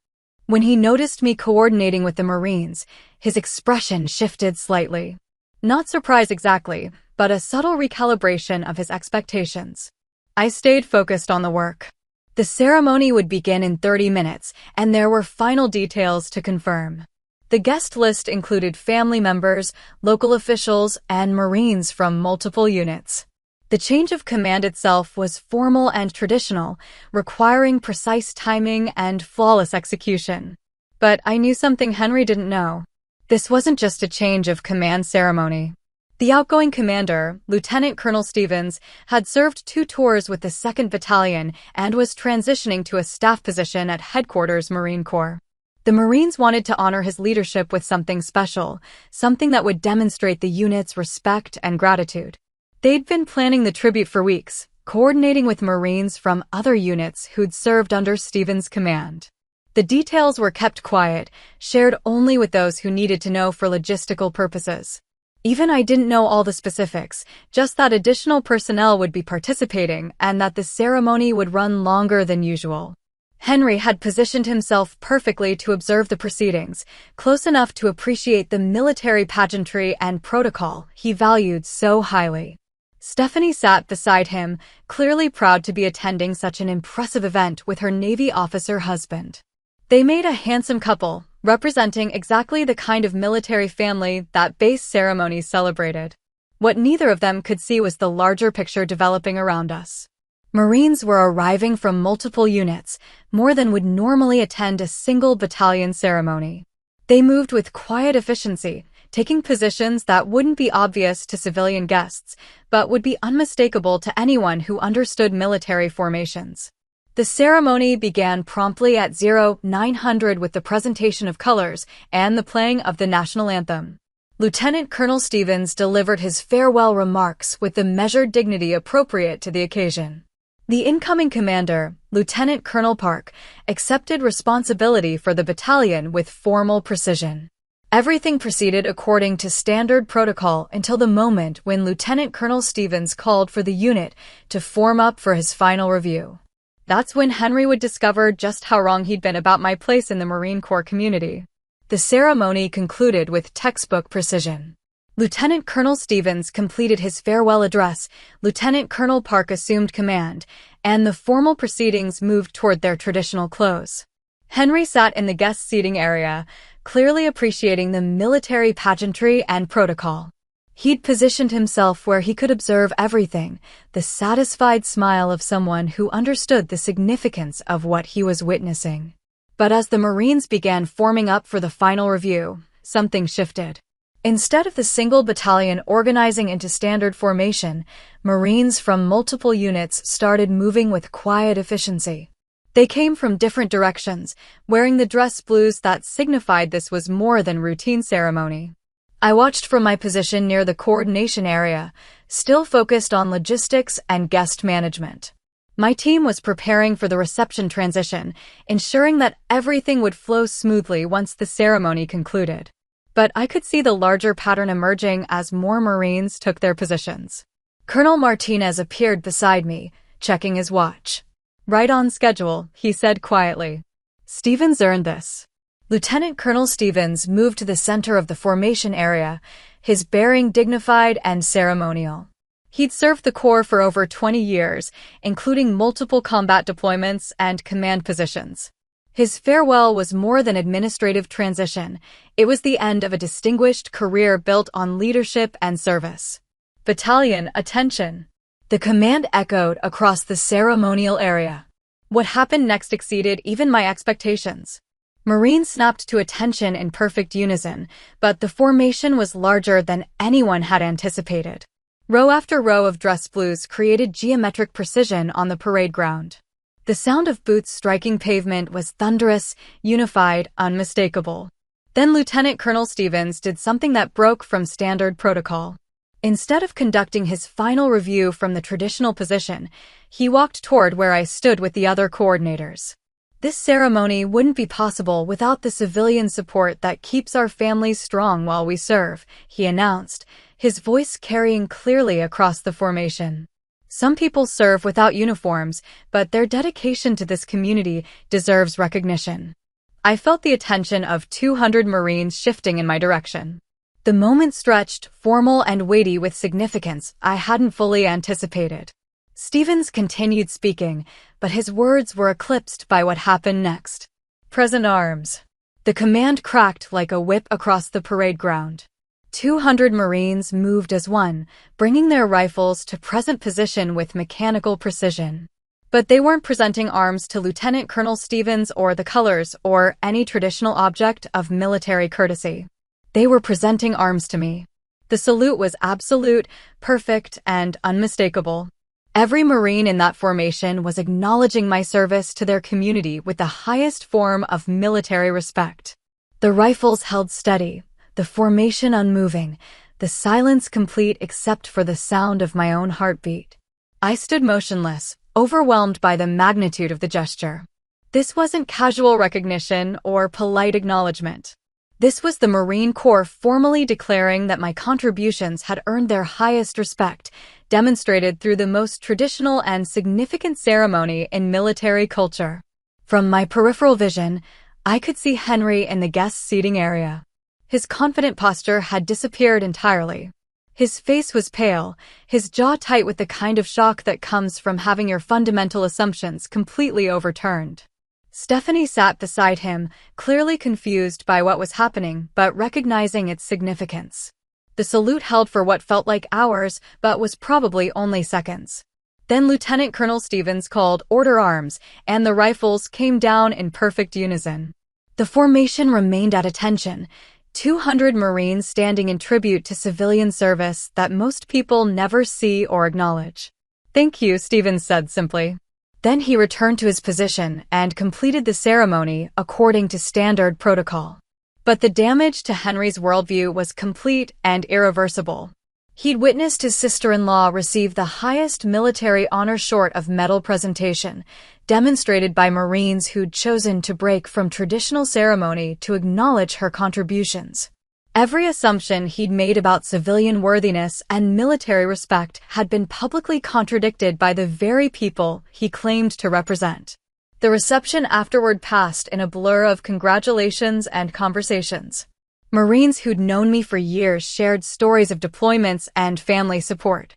When he noticed me coordinating with the Marines, his expression shifted slightly. Not surprise exactly, but a subtle recalibration of his expectations. I stayed focused on the work. The ceremony would begin in 30 minutes, and there were final details to confirm. The guest list included family members, local officials, and Marines from multiple units. The change of command itself was formal and traditional, requiring precise timing and flawless execution. But I knew something Henry didn't know. This wasn't just a change of command ceremony. The outgoing commander, Lieutenant Colonel Stevens, had served 2 tours with the 2nd Battalion and was transitioning to a staff position at Headquarters Marine Corps. The Marines wanted to honor his leadership with something special, something that would demonstrate the unit's respect and gratitude. They'd been planning the tribute for weeks, coordinating with Marines from other units who'd served under Stevens' command. The details were kept quiet, shared only with those who needed to know for logistical purposes. Even I didn't know all the specifics, just that additional personnel would be participating and that the ceremony would run longer than usual. Henry had positioned himself perfectly to observe the proceedings, close enough to appreciate the military pageantry and protocol he valued so highly. Stephanie sat beside him, clearly proud to be attending such an impressive event with her Navy officer husband. They made a handsome couple, representing exactly the kind of military family that base ceremonies celebrated. What neither of them could see was the larger picture developing around us. Marines were arriving from multiple units, more than would normally attend a single battalion ceremony. They moved with quiet efficiency, taking positions that wouldn't be obvious to civilian guests, but would be unmistakable to anyone who understood military formations. The ceremony began promptly at 0900 with the presentation of colors and the playing of the national anthem. Lieutenant Colonel Stevens delivered his farewell remarks with the measured dignity appropriate to the occasion. The incoming commander, Lieutenant Colonel Park, accepted responsibility for the battalion with formal precision. Everything proceeded according to standard protocol until the moment when Lieutenant Colonel Stevens called for the unit to form up for his final review. That's when Henry would discover just how wrong he'd been about my place in the Marine Corps community. The ceremony concluded with textbook precision. Lieutenant Colonel Stevens completed his farewell address, Lieutenant Colonel Park assumed command, and the formal proceedings moved toward their traditional close. Henry sat in the guest seating area, clearly appreciating the military pageantry and protocol. He'd positioned himself where he could observe everything, the satisfied smile of someone who understood the significance of what he was witnessing. But as the Marines began forming up for the final review, something shifted. Instead of the single battalion organizing into standard formation, Marines from multiple units started moving with quiet efficiency. They came from different directions, wearing the dress blues that signified this was more than routine ceremony. I watched from my position near the coordination area, still focused on logistics and guest management. My team was preparing for the reception transition, ensuring that everything would flow smoothly once the ceremony concluded. But I could see the larger pattern emerging as more Marines took their positions. Colonel Martinez appeared beside me, checking his watch. "Right on schedule," he said quietly. "Stevens earned this." Lieutenant Colonel Stevens moved to the center of the formation area, his bearing dignified and ceremonial. He'd served the Corps for over 20 years, including multiple combat deployments and command positions. His farewell was more than administrative transition. It was the end of a distinguished career built on leadership and service. "Battalion, attention!" The command echoed across the ceremonial area. What happened next exceeded even my expectations. Marines snapped to attention in perfect unison, but the formation was larger than anyone had anticipated. Row after row of dress blues created geometric precision on the parade ground. The sound of boots striking pavement was thunderous, unified, unmistakable. Then Lieutenant Colonel Stevens did something that broke from standard protocol. Instead of conducting his final review from the traditional position, he walked toward where I stood with the other coordinators. "This ceremony wouldn't be possible without the civilian support that keeps our families strong while we serve," he announced, his voice carrying clearly across the formation. "Some people serve without uniforms, but their dedication to this community deserves recognition." I felt the attention of 200 Marines shifting in my direction. The moment stretched, formal and weighty with significance I hadn't fully anticipated. Stevens continued speaking, but his words were eclipsed by what happened next. "Present arms." The command cracked like a whip across the parade ground. 200 Marines moved as one, bringing their rifles to present position with mechanical precision. But they weren't presenting arms to Lieutenant Colonel Stevens or the colors or any traditional object of military courtesy. They were presenting arms to me. The salute was absolute, perfect, and unmistakable. Every Marine in that formation was acknowledging my service to their community with the highest form of military respect. The rifles held steady, the formation unmoving, the silence complete except for the sound of my own heartbeat. I stood motionless, overwhelmed by the magnitude of the gesture. This wasn't casual recognition or polite acknowledgement. This was the Marine Corps formally declaring that my contributions had earned their highest respect, demonstrated through the most traditional and significant ceremony in military culture. From my peripheral vision, I could see Henry in the guest seating area. His confident posture had disappeared entirely. His face was pale, his jaw tight with the kind of shock that comes from having your fundamental assumptions completely overturned. Stephanie sat beside him, clearly confused by what was happening but recognizing its significance. The salute held for what felt like hours but was probably only seconds. Then Lieutenant Colonel Stevens called "Order arms," and the rifles came down in perfect unison. The formation remained at attention, 200 Marines standing in tribute to civilian service that most people never see or acknowledge. "Thank you," Stevens said simply. Then he returned to his position and completed the ceremony according to standard protocol. But the damage to Henry's worldview was complete and irreversible. He'd witnessed his sister-in-law receive the highest military honor short of medal presentation, demonstrated by Marines who'd chosen to break from traditional ceremony to acknowledge her contributions. Every assumption he'd made about civilian worthiness and military respect had been publicly contradicted by the very people he claimed to represent. The reception afterward passed in a blur of congratulations and conversations. Marines who'd known me for years shared stories of deployments and family support.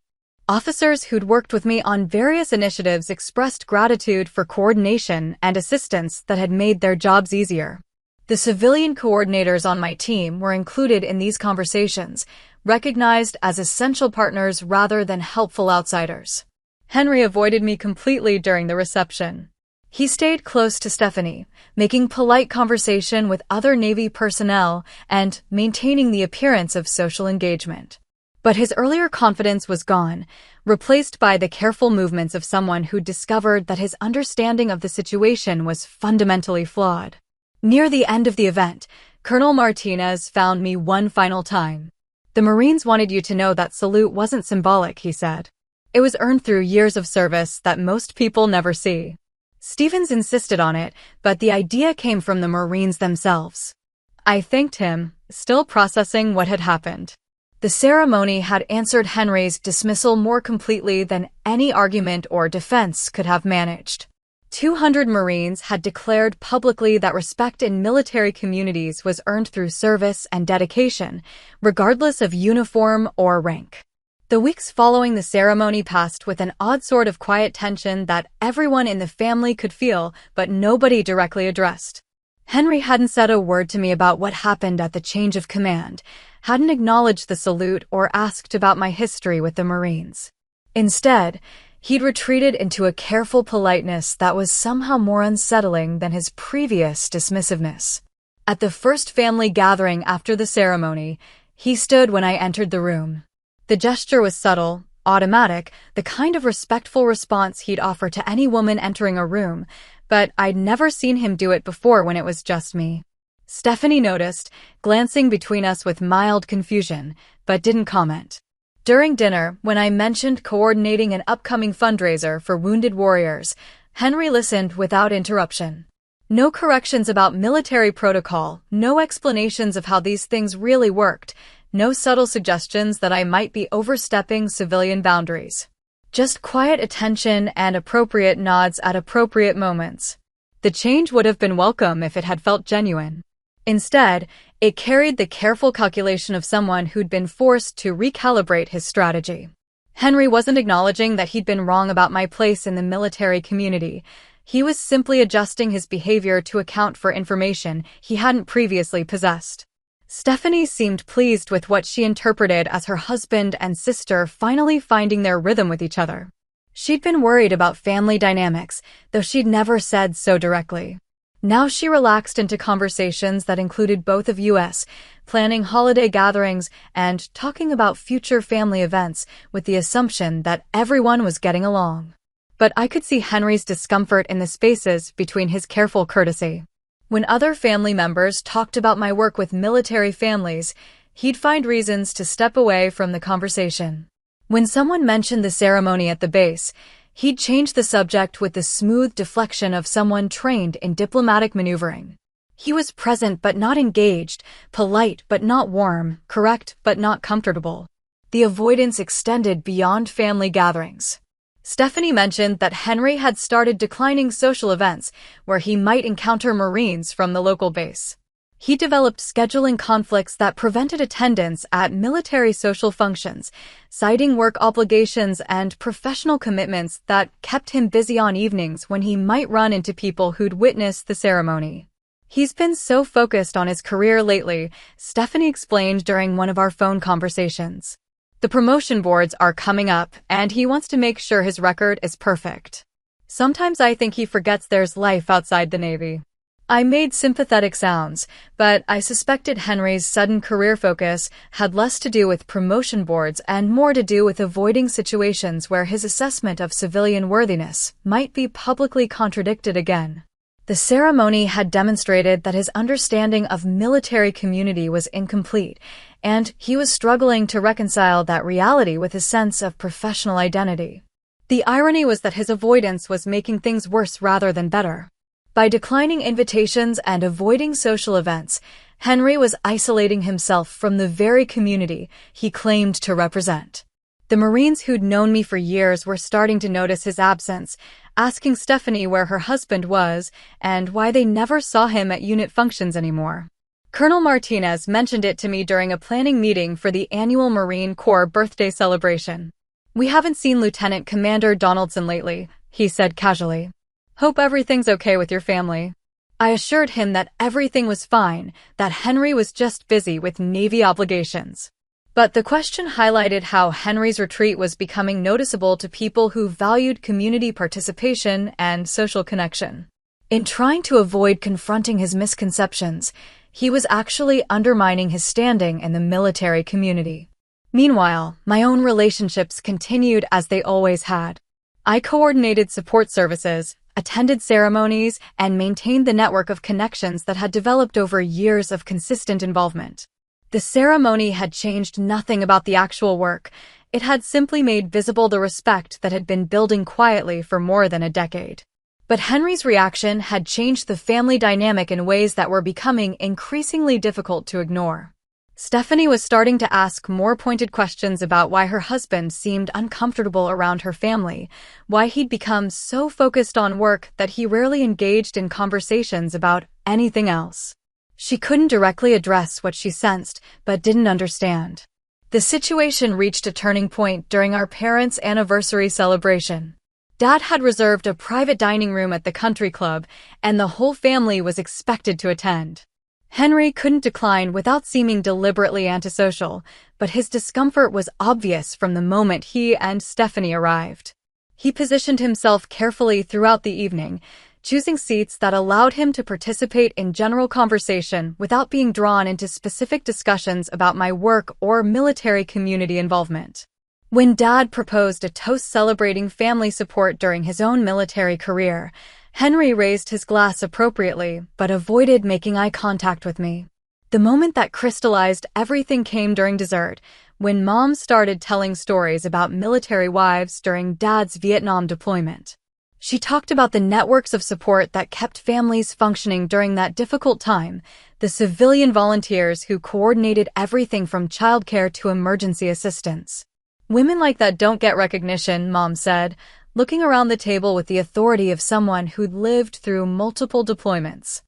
Officers who'd worked with me on various initiatives expressed gratitude for coordination and assistance that had made their jobs easier. The civilian coordinators on my team were included in these conversations, recognized as essential partners rather than helpful outsiders. Henry avoided me completely during the reception. He stayed close to Stephanie, making polite conversation with other Navy personnel and maintaining the appearance of social engagement. But his earlier confidence was gone, replaced by the careful movements of someone who discovered that his understanding of the situation was fundamentally flawed. Near the end of the event, Colonel Martinez found me one final time. "The Marines wanted you to know that salute wasn't symbolic," he said. "It was earned through years of service that most people never see." Stevens insisted on it, but the idea came from the Marines themselves. I thanked him, still processing what had happened. The ceremony had answered Henry's dismissal more completely than any argument or defense could have managed. 200 Marines had declared publicly that respect in military communities was earned through service and dedication, regardless of uniform or rank. The weeks following the ceremony passed with an odd sort of quiet tension that everyone in the family could feel, but nobody directly addressed. Henry hadn't said a word to me about what happened at the change of command, hadn't acknowledged the salute or asked about my history with the Marines. Instead, he'd retreated into a careful politeness that was somehow more unsettling than his previous dismissiveness. At the first family gathering after the ceremony, he stood when I entered the room. The gesture was subtle, automatic, the kind of respectful response he'd offer to any woman entering a room, but I'd never seen him do it before when it was just me. Stephanie noticed, glancing between us with mild confusion, but didn't comment. During dinner, when I mentioned coordinating an upcoming fundraiser for wounded warriors, Henry listened without interruption. No corrections about military protocol, no explanations of how these things really worked, no subtle suggestions that I might be overstepping civilian boundaries. Just quiet attention and appropriate nods at appropriate moments. The change would have been welcome if it had felt genuine. Instead, it carried the careful calculation of someone who'd been forced to recalibrate his strategy. Henry wasn't acknowledging that he'd been wrong about my place in the military community. He was simply adjusting his behavior to account for information he hadn't previously possessed. Stephanie seemed pleased with what she interpreted as her husband and sister finally finding their rhythm with each other. She'd been worried about family dynamics, though she'd never said so directly. Now she relaxed into conversations that included both of us, planning holiday gatherings and talking about future family events with the assumption that everyone was getting along. But I could see Henry's discomfort in the spaces between his careful courtesy. When other family members talked about my work with military families, he'd find reasons to step away from the conversation. When someone mentioned the ceremony at the base, he'd change the subject with the smooth deflection of someone trained in diplomatic maneuvering. He was present but not engaged, polite but not warm, correct but not comfortable. The avoidance extended beyond family gatherings. Stephanie mentioned that Henry had started declining social events where he might encounter Marines from the local base. He developed scheduling conflicts that prevented attendance at military social functions, citing work obligations and professional commitments that kept him busy on evenings when he might run into people who'd witnessed the ceremony. "He's been so focused on his career lately," Stephanie explained during one of our phone conversations. "The promotion boards are coming up, and he wants to make sure his record is perfect. Sometimes I think he forgets there's life outside the Navy." I made sympathetic sounds, but I suspected Henry's sudden career focus had less to do with promotion boards and more to do with avoiding situations where his assessment of civilian worthiness might be publicly contradicted again. The ceremony had demonstrated that his understanding of military community was incomplete, and he was struggling to reconcile that reality with his sense of professional identity. The irony was that his avoidance was making things worse rather than better. By declining invitations and avoiding social events, Henry was isolating himself from the very community he claimed to represent. The Marines who'd known me for years were starting to notice his absence, asking Stephanie where her husband was and why they never saw him at unit functions anymore. Colonel Martinez mentioned it to me during a planning meeting for the annual Marine Corps birthday celebration. "We haven't seen Lieutenant Commander Donaldson lately," he said casually. "Hope everything's okay with your family." I assured him that everything was fine, that Henry was just busy with Navy obligations. But the question highlighted how Henry's retreat was becoming noticeable to people who valued community participation and social connection. In trying to avoid confronting his misconceptions, he was actually undermining his standing in the military community. Meanwhile, my own relationships continued as they always had. I coordinated support services, attended ceremonies, and maintained the network of connections that had developed over years of consistent involvement. The ceremony had changed nothing about the actual work. It had simply made visible the respect that had been building quietly for more than a decade. But Henry's reaction had changed the family dynamic in ways that were becoming increasingly difficult to ignore. Stephanie was starting to ask more pointed questions about why her husband seemed uncomfortable around her family, why he'd become so focused on work that he rarely engaged in conversations about anything else. She couldn't directly address what she sensed, but didn't understand. The situation reached a turning point during our parents' anniversary celebration. Dad had reserved a private dining room at the country club, and the whole family was expected to attend. Henry couldn't decline without seeming deliberately antisocial, but his discomfort was obvious from the moment he and Stephanie arrived. He positioned himself carefully throughout the evening, choosing seats that allowed him to participate in general conversation without being drawn into specific discussions about my work or military community involvement. When Dad proposed a toast celebrating family support during his own military career, Henry raised his glass appropriately but avoided making eye contact with me. The moment that crystallized everything came during dessert, when Mom started telling stories about military wives during Dad's Vietnam deployment. She talked about the networks of support that kept families functioning during that difficult time, the civilian volunteers who coordinated everything from childcare to emergency assistance. "Women like that don't get recognition," Mom said, looking around the table with the authority of someone who'd lived through multiple deployments.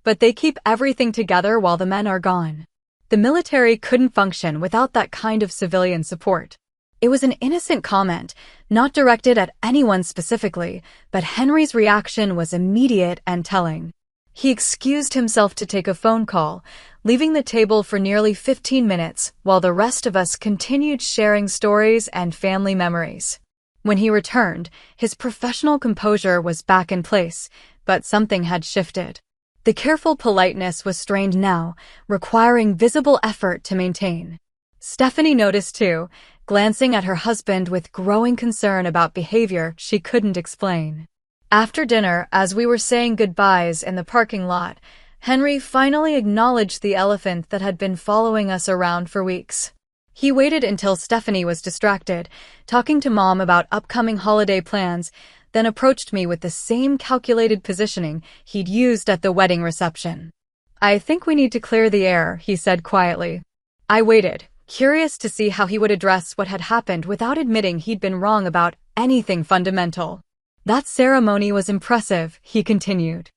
"But they keep everything together while the men are gone." The military couldn't function without that kind of civilian support. It was an innocent comment, not directed at anyone specifically, but Henry's reaction was immediate and telling. He excused himself to take a phone call, leaving the table for nearly 15 minutes while the rest of us continued sharing stories and family memories. When he returned, his professional composure was back in place, but something had shifted. The careful politeness was strained now, requiring visible effort to maintain. Stephanie noticed too, glancing at her husband with growing concern about behavior she couldn't explain. After dinner, as we were saying goodbyes in the parking lot, Henry finally acknowledged the elephant that had been following us around for weeks. He waited until Stephanie was distracted, talking to Mom about upcoming holiday plans, then approached me with the same calculated positioning he'd used at the wedding reception. "I think we need to clear the air," he said quietly. I waited, curious to see how he would address what had happened without admitting he'd been wrong about anything fundamental. "That ceremony was impressive," he continued.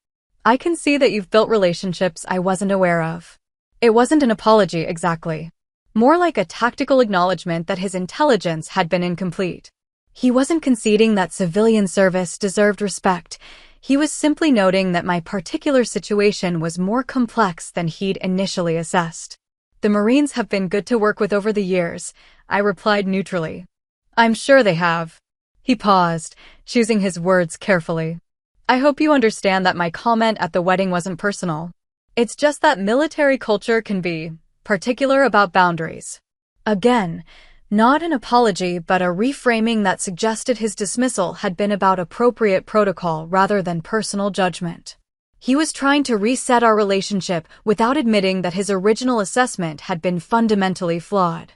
"I can see that you've built relationships I wasn't aware of." It wasn't an apology exactly. More like a tactical acknowledgement that his intelligence had been incomplete. He wasn't conceding that civilian service deserved respect. He was simply noting that my particular situation was more complex than he'd initially assessed. "The Marines have been good to work with over the years," I replied neutrally. "I'm sure they have." He paused, choosing his words carefully. "I hope you understand that my comment at the wedding wasn't personal. It's just that military culture can be particular about boundaries." Again, not an apology but a reframing that suggested his dismissal had been about appropriate protocol rather than personal judgment. He was trying to reset our relationship without admitting that his original assessment had been fundamentally flawed.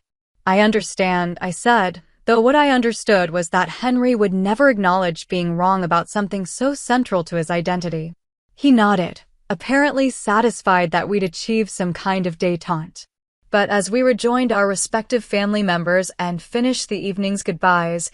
"I understand," I said, though what I understood was that Henry would never acknowledge being wrong about something so central to his identity. He nodded, apparently satisfied that we'd achieved some kind of détente. But as we rejoined our respective family members and finished the evening's goodbyes,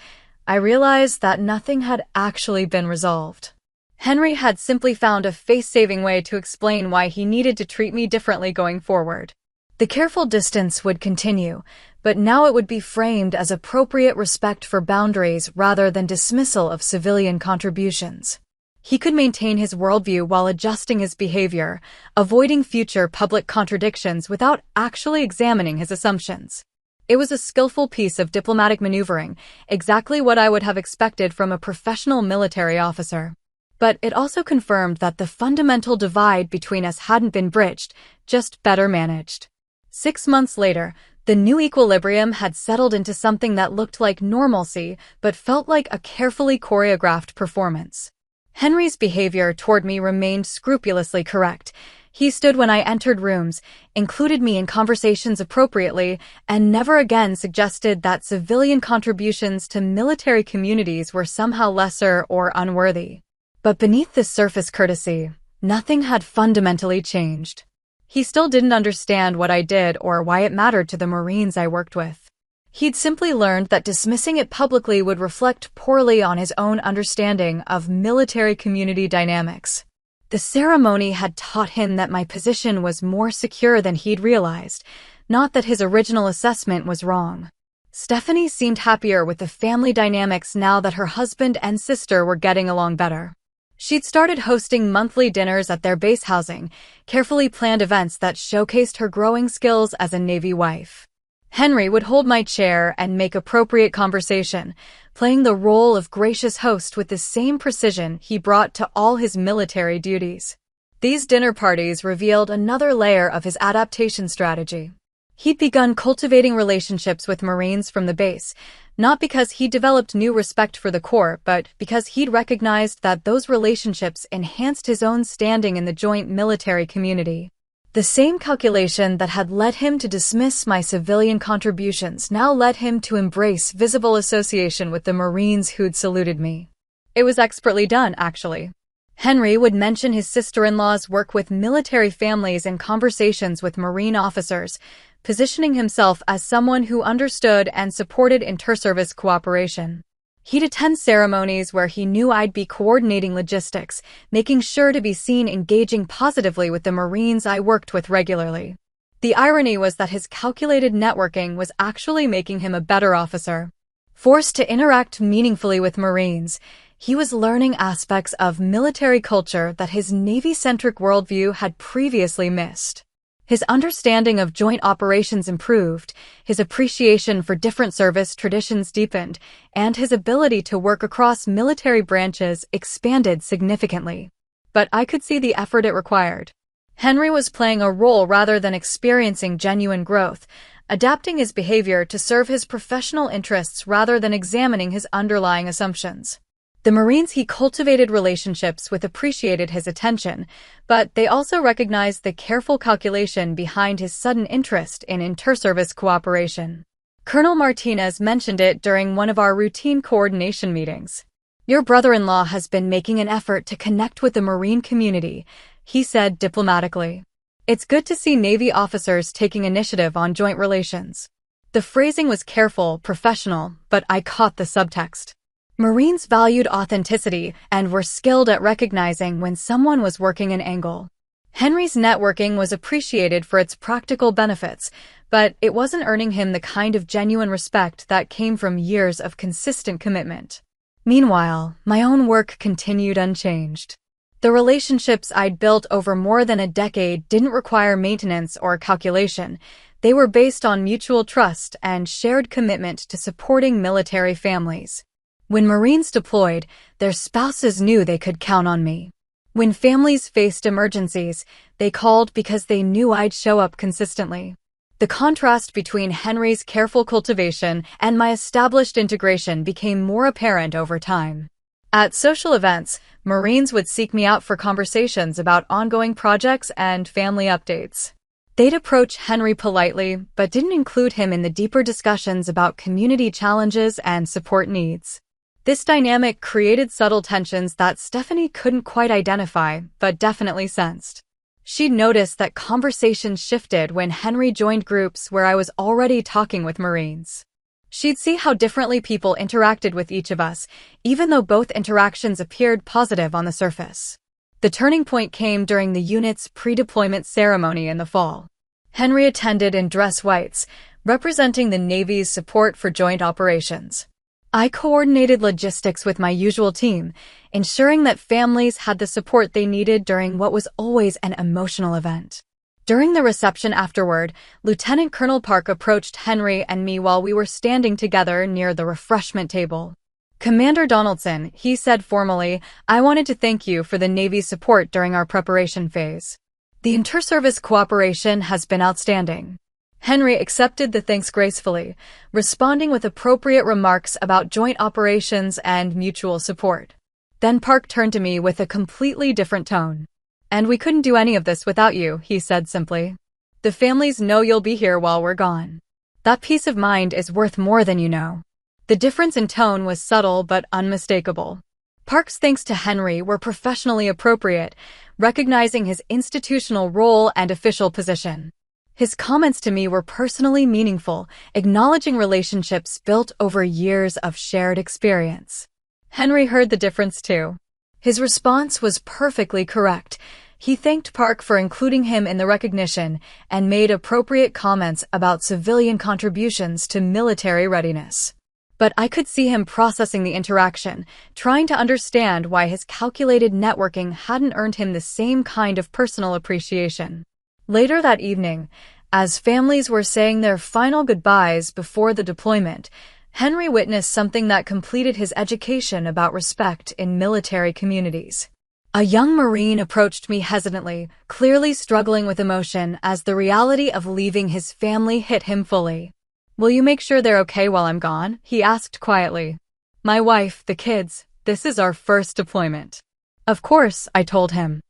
I realized that nothing had actually been resolved. Henry had simply found a face-saving way to explain why he needed to treat me differently going forward. The careful distance would continue, but now it would be framed as appropriate respect for boundaries rather than dismissal of civilian contributions. He could maintain his worldview while adjusting his behavior, avoiding future public contradictions without actually examining his assumptions. It was a skillful piece of diplomatic maneuvering, exactly what I would have expected from a professional military officer. But it also confirmed that the fundamental divide between us hadn't been bridged, just better managed. 6 months later, the new equilibrium had settled into something that looked like normalcy but felt like a carefully choreographed performance. Henry's behavior toward me remained scrupulously correct. He stood when I entered rooms, included me in conversations appropriately, and never again suggested that civilian contributions to military communities were somehow lesser or unworthy. But beneath this surface courtesy, nothing had fundamentally changed. He still didn't understand what I did or why it mattered to the Marines I worked with. He'd simply learned that dismissing it publicly would reflect poorly on his own understanding of military community dynamics. The ceremony had taught him that my position was more secure than he'd realized, not that his original assessment was wrong. Stephanie seemed happier with the family dynamics now that her husband and sister were getting along better. She'd started hosting monthly dinners at their base housing, carefully planned events that showcased her growing skills as a Navy wife. Henry would hold my chair and make appropriate conversation, playing the role of gracious host with the same precision he brought to all his military duties. These dinner parties revealed another layer of his adaptation strategy. He'd begun cultivating relationships with Marines from the base, not because he developed new respect for the Corps, but because he'd recognized that those relationships enhanced his own standing in the joint military community. The same calculation that had led him to dismiss my civilian contributions now led him to embrace visible association with the Marines who'd saluted me. It was expertly done, actually. Henry would mention his sister-in-law's work with military families in conversations with Marine officers, positioning himself as someone who understood and supported inter-service cooperation. He'd attend ceremonies where he knew I'd be coordinating logistics, making sure to be seen engaging positively with the Marines I worked with regularly. The irony was that his calculated networking was actually making him a better officer. Forced to interact meaningfully with Marines, he was learning aspects of military culture that his Navy-centric worldview had previously missed. His understanding of joint operations improved, his appreciation for different service traditions deepened, and his ability to work across military branches expanded significantly. But I could see the effort it required. Henry was playing a role rather than experiencing genuine growth, adapting his behavior to serve his professional interests rather than examining his underlying assumptions. The Marines he cultivated relationships with appreciated his attention, but they also recognized the careful calculation behind his sudden interest in inter-service cooperation. Colonel Martinez mentioned it during one of our routine coordination meetings. "Your brother-in-law has been making an effort to connect with the Marine community," he said diplomatically. "It's good to see Navy officers taking initiative on joint relations." The phrasing was careful, professional, but I caught the subtext. Marines valued authenticity and were skilled at recognizing when someone was working an angle. Henry's networking was appreciated for its practical benefits, but it wasn't earning him the kind of genuine respect that came from years of consistent commitment. Meanwhile, my own work continued unchanged. The relationships I'd built over more than a decade didn't require maintenance or calculation. They were based on mutual trust and shared commitment to supporting military families. When Marines deployed, their spouses knew they could count on me. When families faced emergencies, they called because they knew I'd show up consistently. The contrast between Henry's careful cultivation and my established integration became more apparent over time. At social events, Marines would seek me out for conversations about ongoing projects and family updates. They'd approach Henry politely, but didn't include him in the deeper discussions about community challenges and support needs. This dynamic created subtle tensions that Stephanie couldn't quite identify, but definitely sensed. She'd noticed that conversations shifted when Henry joined groups where I was already talking with Marines. She'd see how differently people interacted with each of us, even though both interactions appeared positive on the surface. The turning point came during the unit's pre-deployment ceremony in the fall. Henry attended in dress whites, representing the Navy's support for joint operations. I coordinated logistics with my usual team, ensuring that families had the support they needed during what was always an emotional event. During the reception afterward, Lieutenant Colonel Park approached Henry and me while we were standing together near the refreshment table. "Commander Donaldson," he said formally, "I wanted to thank you for the Navy's support during our preparation phase. The inter-service cooperation has been outstanding." Henry accepted the thanks gracefully, responding with appropriate remarks about joint operations and mutual support. Then Park turned to me with a completely different tone. "And we couldn't do any of this without you," he said simply. "The families know you'll be here while we're gone. That peace of mind is worth more than you know." The difference in tone was subtle but unmistakable. Park's thanks to Henry were professionally appropriate, recognizing his institutional role and official position. His comments to me were personally meaningful, acknowledging relationships built over years of shared experience. Henry heard the difference too. His response was perfectly correct. He thanked Park for including him in the recognition and made appropriate comments about civilian contributions to military readiness. But I could see him processing the interaction, trying to understand why his calculated networking hadn't earned him the same kind of personal appreciation. Later that evening, as families were saying their final goodbyes before the deployment, Henry witnessed something that completed his education about respect in military communities. A young Marine approached me hesitantly, clearly struggling with emotion as the reality of leaving his family hit him fully. "Will you make sure they're okay while I'm gone?" he asked quietly. "My wife, the kids, this is our first deployment." "Of course," I told him.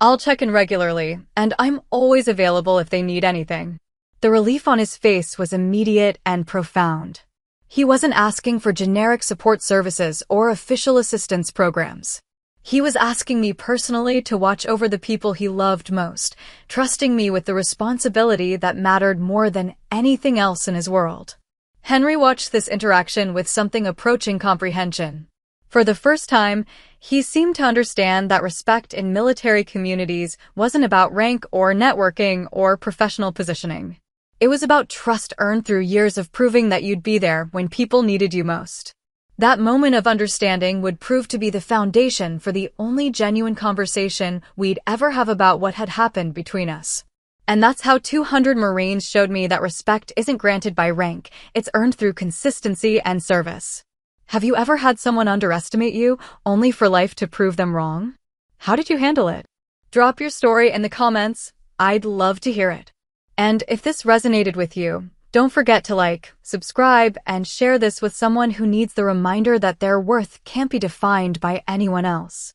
"I'll check in regularly, and I'm always available if they need anything." The relief on his face was immediate and profound. He wasn't asking for generic support services or official assistance programs. He was asking me personally to watch over the people he loved most, trusting me with the responsibility that mattered more than anything else in his world. Henry watched this interaction with something approaching comprehension. For the first time, he seemed to understand that respect in military communities wasn't about rank or networking or professional positioning. It was about trust earned through years of proving that you'd be there when people needed you most. That moment of understanding would prove to be the foundation for the only genuine conversation we'd ever have about what had happened between us. And that's how 200 Marines showed me that respect isn't granted by rank, it's earned through consistency and service. Have you ever had someone underestimate you, only for life to prove them wrong? How did you handle it? Drop your story in the comments. I'd love to hear it. And if this resonated with you, don't forget to like, subscribe, and share this with someone who needs the reminder that their worth can't be defined by anyone else.